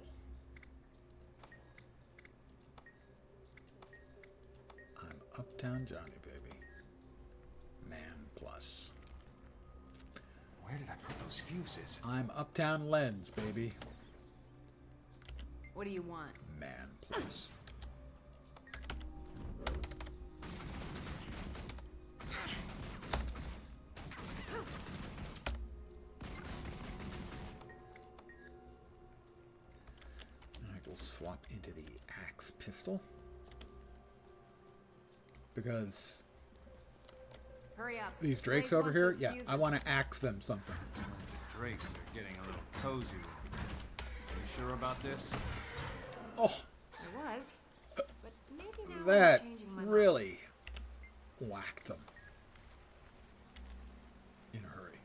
I'm Uptown Johnny, baby. Man plus. Where did I put those fuses? I'm Uptown Lens, baby. What do you want? Man plus. Alright, we'll swap into the axe pistol. Because Hurry up. These drakes Blaze over wants here, those yeah, fuses. I want to axe them something. Drakes are getting a little cozy with me. You sure about this? Oh, I was. But maybe now that I'm changing my mind. really whacked them in a hurry.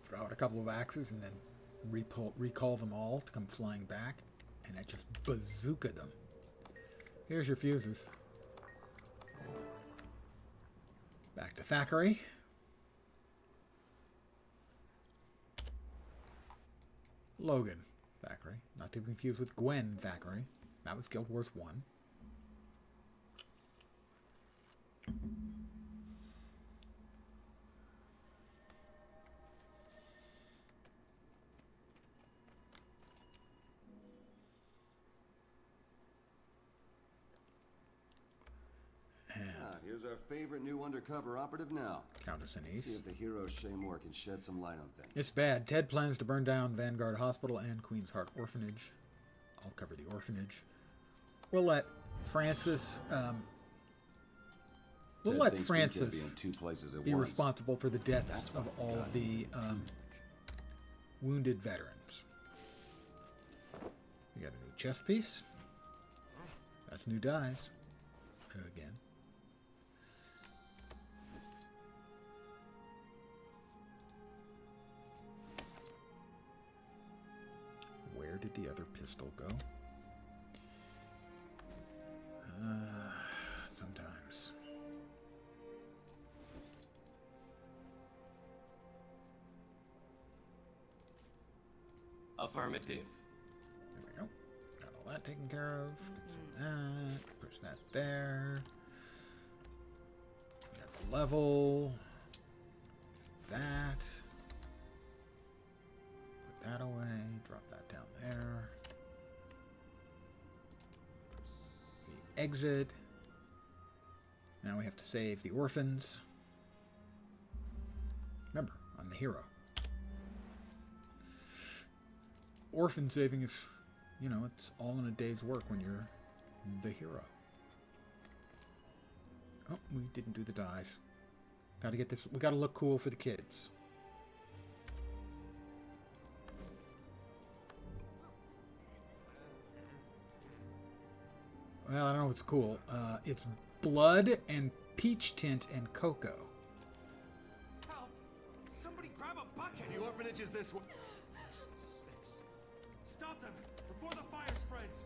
Throw out a couple of axes and then recall them all to come flying back, and I just bazooka them. Here's your fuses. Back to Thackeray. Logan Thackeray. Not to be confused with Gwen Thackeray. That was Guild Wars 1. Here's our favorite new undercover operative now. Countess Anise. See if the hero Shaymore can shed some light on things. It's bad. Ted plans to burn down Vanguard Hospital and Queen's Heart Orphanage. I'll cover the orphanage. We'll let Francis... we'll let Francis be responsible for the deaths of all of the wounded veterans. We got a new chest piece. That's new dies. Again. Where did the other pistol go? Sometimes. Affirmative. There we go. Got all that taken care of. Get that. Push that there. Got the level. That. Put that away. Drop that down there. We exit. Now we have to save the orphans. Remember, I'm the hero. Orphan saving is, you know, it's all in a day's work when you're the hero. Oh, we didn't do the dies. Gotta get this, we gotta look cool for the kids. Well, I don't know if it's cool. It's blood and peach tint and cocoa. Help! Somebody grab a bucket! The orphanage is this way. Stinks. Stop them before the fire spreads.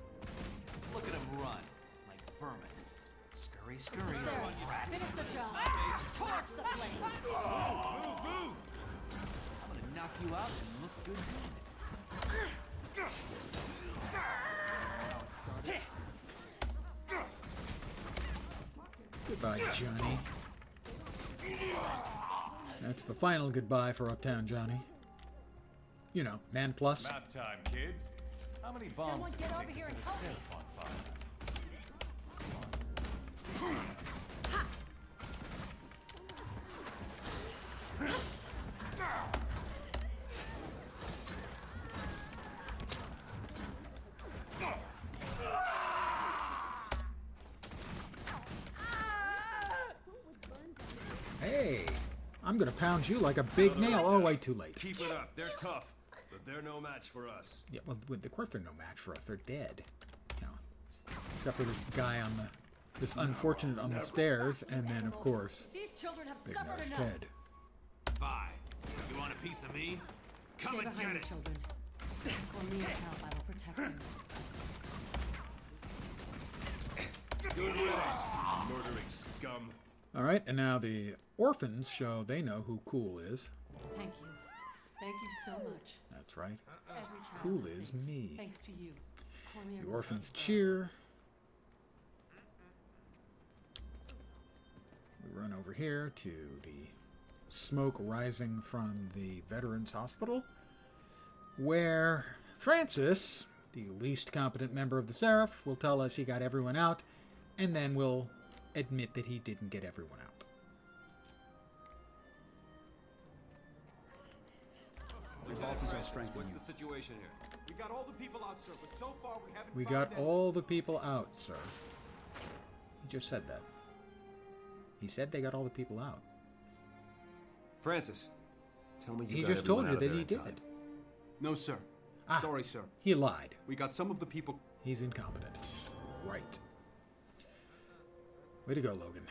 Look at them run, like vermin. Scurry, scurry. Sarah, finish the job. Torch the place. Move, move! I'm gonna knock you out and look good doing it. Goodbye, Johnny. That's the final goodbye for Uptown Johnny. You know, man plus. Math time, kids. How many bombs does it take to set a safe on fire? Hey, I'm gonna pound you like a big nail. Oh, wait, too late. Keep it up. They're tough, but they're no match for us. Yeah, well, of course they're no match for us. They're dead. You know, except for this guy on the, this unfortunate on the stairs, and then of course, These children have Big suffered Nose enough. Ted. Fine. You want a piece of me? Come Stay and behind get me, it. children. For needs help, I will protect you. Good riddance, murdering scum. All right, and now the orphans show they know who Cool is. Thank you. Thank you so much. That's right. Every child Cool is is safe, me. Thanks to you. Call me The a orphans rose. cheer. We run over here to the smoke rising from the Veterans Hospital, where Francis, the least competent member of the Seraph, will tell us he got everyone out, and then will admit that he didn't get everyone out. Revolver's our strength in you. What's the situation here? We got all the people out, sir, but so far we haven't We found got any. all the people out, sir. He just said that. He said they got all the people out. Francis, tell me you He got just told everyone you out that of he there in did. time. No, sir. Sorry, sir. He lied. We got some of the people... He's incompetent. Right. Way to go, Logan.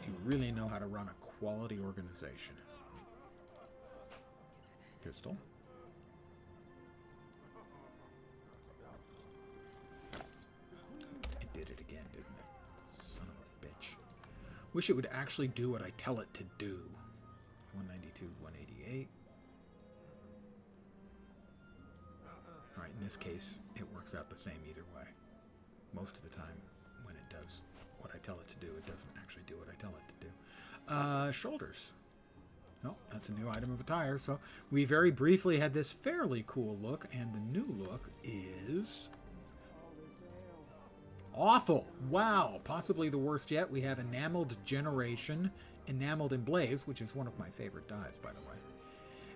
You really know how to run a quality organization. Pistol. It did it again, didn't it? Son of a bitch. Wish it would actually do what I tell it to do. 192, 188. Alright, in this case, it works out the same either way. Most of the time, when it does what I tell it to do, it doesn't actually do what I tell it to do. Shoulders. Oh, that's a new item of attire. So we very briefly had this fairly cool look, and the new look is... awful. Wow. Possibly the worst yet. We have Enameled Generation, Enameled in Blaze, which is one of my favorite dyes, by the way.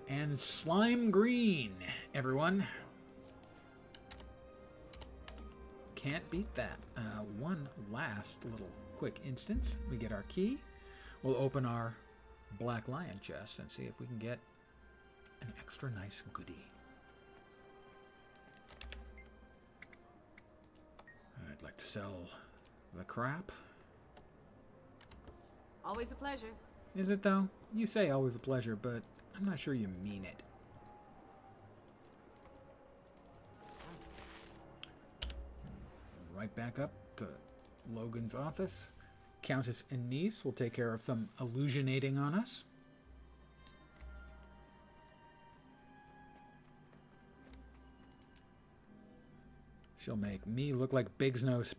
And Slime Green, everyone. Can't beat that. One last little quick instance. We get our key. We'll open our Black Lion chest and see if we can get an extra nice goodie. I'd like to sell the crap. Always a pleasure. Is it though? You say always a pleasure, but I'm not sure you mean it. Right back up to Logan's office. Countess and niece will take care of some illusionating on us. She'll make me look like Big Nose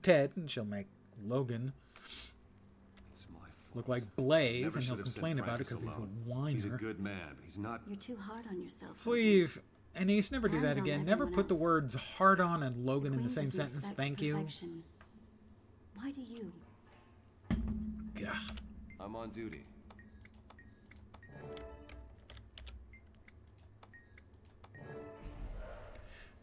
Ted, and she'll make Logan look like Blaze, and he'll complain about it because he's a whiner. He's a good man, but he's not... You're too hard on yourself. Please, Anise, never do that And on again. Never everyone put the else. words hard on and Logan in the Queen same doesn't sentence. expect Thank you. perfection. Why do you? Gah. I'm on duty.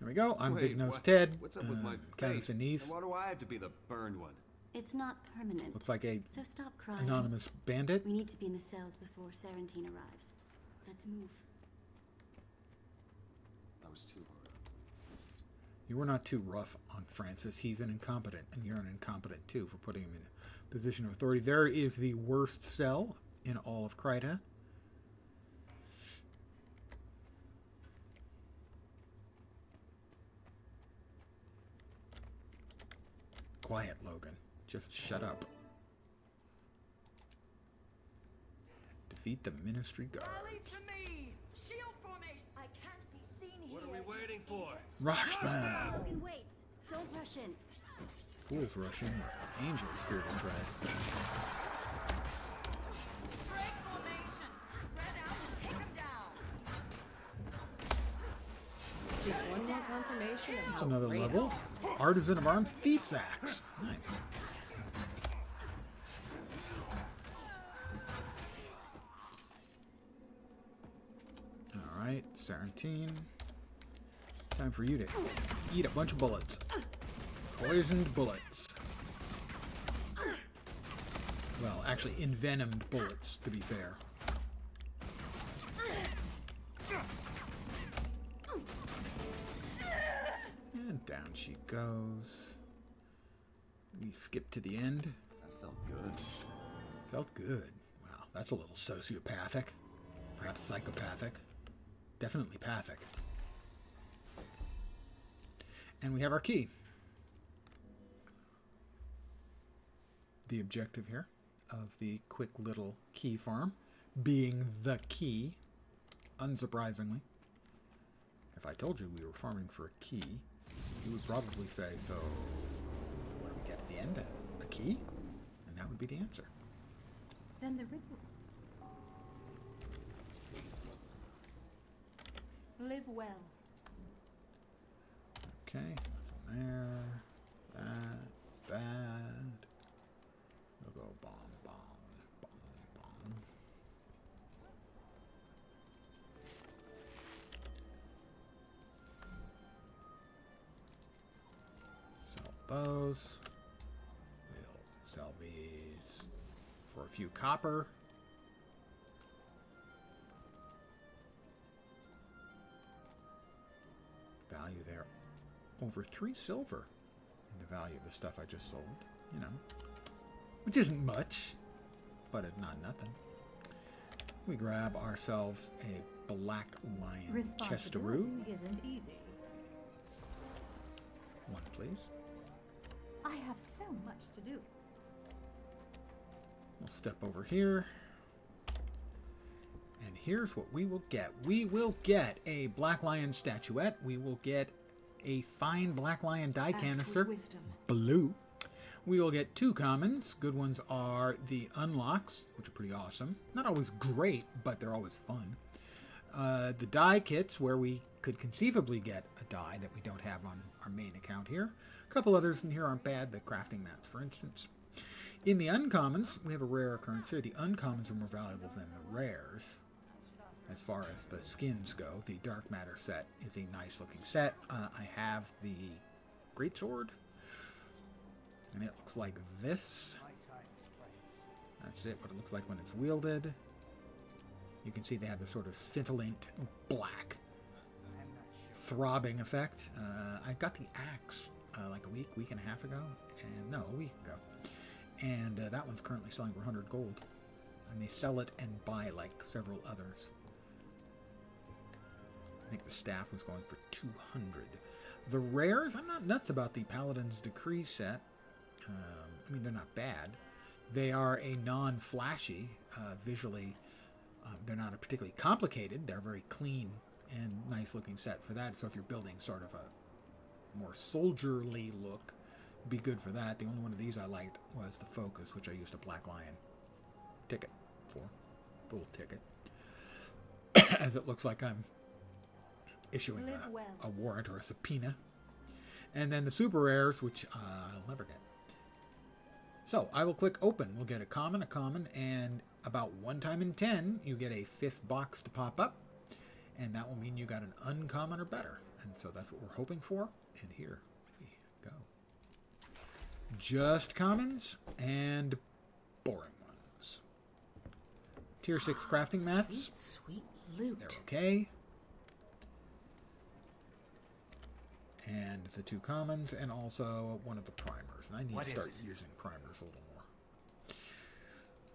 There we go. I'm Wait, Big Nose what- Ted. What's up with my Countess face? and niece. And why do I have to be the burned one? It's not permanent. Looks like a So stop crying. anonymous bandit. We need to be in the cells before Sarantine arrives. Let's move. I was too hard. You were not too rough on Francis. He's an incompetent, and you're an incompetent too for putting him in a position of authority. There is the worst cell in all of Kryta. Quiet, Logan. Just shut up. Defeat the Ministry Guard. Rally to me! Shield formation! I can't be seen here. What are we waiting for? Rush them! Logan, wait. Don't rush in. Fools rush in. Angels fear to tread. Break formation! Spread out and take them down! Just one more confirmation of That's how another great level. Artisan of Arms, Thief's Axe. Nice. Alright, Sarantine. Time for you to eat a bunch of bullets. Poisoned bullets. Well, actually, envenomed bullets, to be fair. And down she goes. We skip to the end. That felt good. Felt good. Wow, that's a little sociopathic. Perhaps psychopathic. Definitely pathic. And we have our key. The objective here of the quick little key farm being the key, unsurprisingly. If I told you we were farming for a key, you would probably say, so what do we get at the end? A key? And that would be the answer. Then the ritual. Live well. Okay, nothing there. That. We'll go bomb, bomb, bomb, bomb. Sell those. these for a few copper. Value there. Over 3 silver in the value of the stuff I just sold, you know. Which isn't much, but it's not nothing. We grab ourselves a black lion chesteroo. Isn't easy. 1, please. I have so much to do. We'll step over here. And here's what we will get. We will get a black lion statuette. We will get a fine black lion die canister. Blue. We will get 2 commons. Good ones are the unlocks, which are pretty awesome. Not always great, but they're always fun. The die kits, where we could conceivably get a die that we don't have on our main account here. A couple others in here aren't bad. The crafting mats, for instance. In the uncommons, we have a rare occurrence here. The uncommons are more valuable than the rares. As far as the skins go, the Dark Matter set is a nice looking set. I have the Greatsword. And it looks like this. That's it, what it looks like when it's wielded. You can see they have the sort of scintillant black throbbing effect. I got the axe like a week and a half ago. And no, a week ago. And that one's currently selling for 100 gold. I may sell it and buy like several others. I think the staff was going for 200. The rares, I'm not nuts about the Paladin's Decree set. I mean, they're not bad. They are a non-flashy, visually, they're not a particularly complicated. They're very clean and nice-looking set for that. So if you're building sort of a more soldierly look, be good for that. The only one of these I liked was the Focus, which I used a Black Lion ticket for. The little ticket. As it looks like I'm issuing a warrant or a subpoena. And then the super rares, which I'll never get. So I will click open. We'll get a common, and about 1 time in 10, you get a 5th box to pop up. And that will mean you got an uncommon or better. And so that's what we're hoping for. And here we go. Just commons and boring ones. Tier 6 crafting mats. Sweet loot. They're okay. And the 2 commons, and also one of the primers. And I need to start using primers a little more.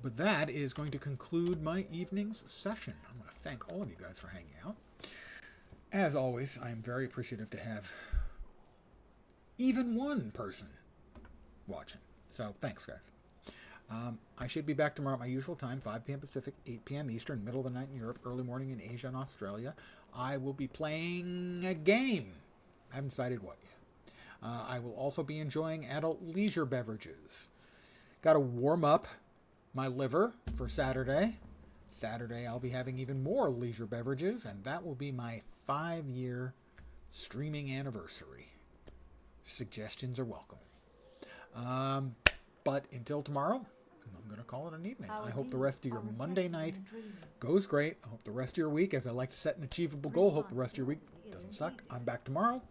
But that is going to conclude my evening's session. I'm going to thank all of you guys for hanging out. As always, I am very appreciative to have even one person watching. So thanks, guys. I should be back tomorrow at my usual time, 5 p.m. Pacific, 8 p.m. Eastern, middle of the night in Europe, early morning in Asia and Australia. I will be playing a game. I haven't decided what yet. I will also be enjoying adult leisure beverages. Got to warm up my liver for Saturday. Saturday I'll be having even more leisure beverages, and that will be my 5-year streaming anniversary. Suggestions are welcome. But until tomorrow, I'm going to call it an evening. I hope the rest of your Monday night goes great. I hope the rest of your week, as I like to set an achievable goal, hope the rest of your week doesn't suck. I'm back tomorrow.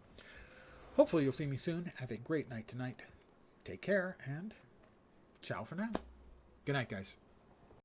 Hopefully you'll see me soon. Have a great night tonight. Take care, and ciao for now. Good night, guys.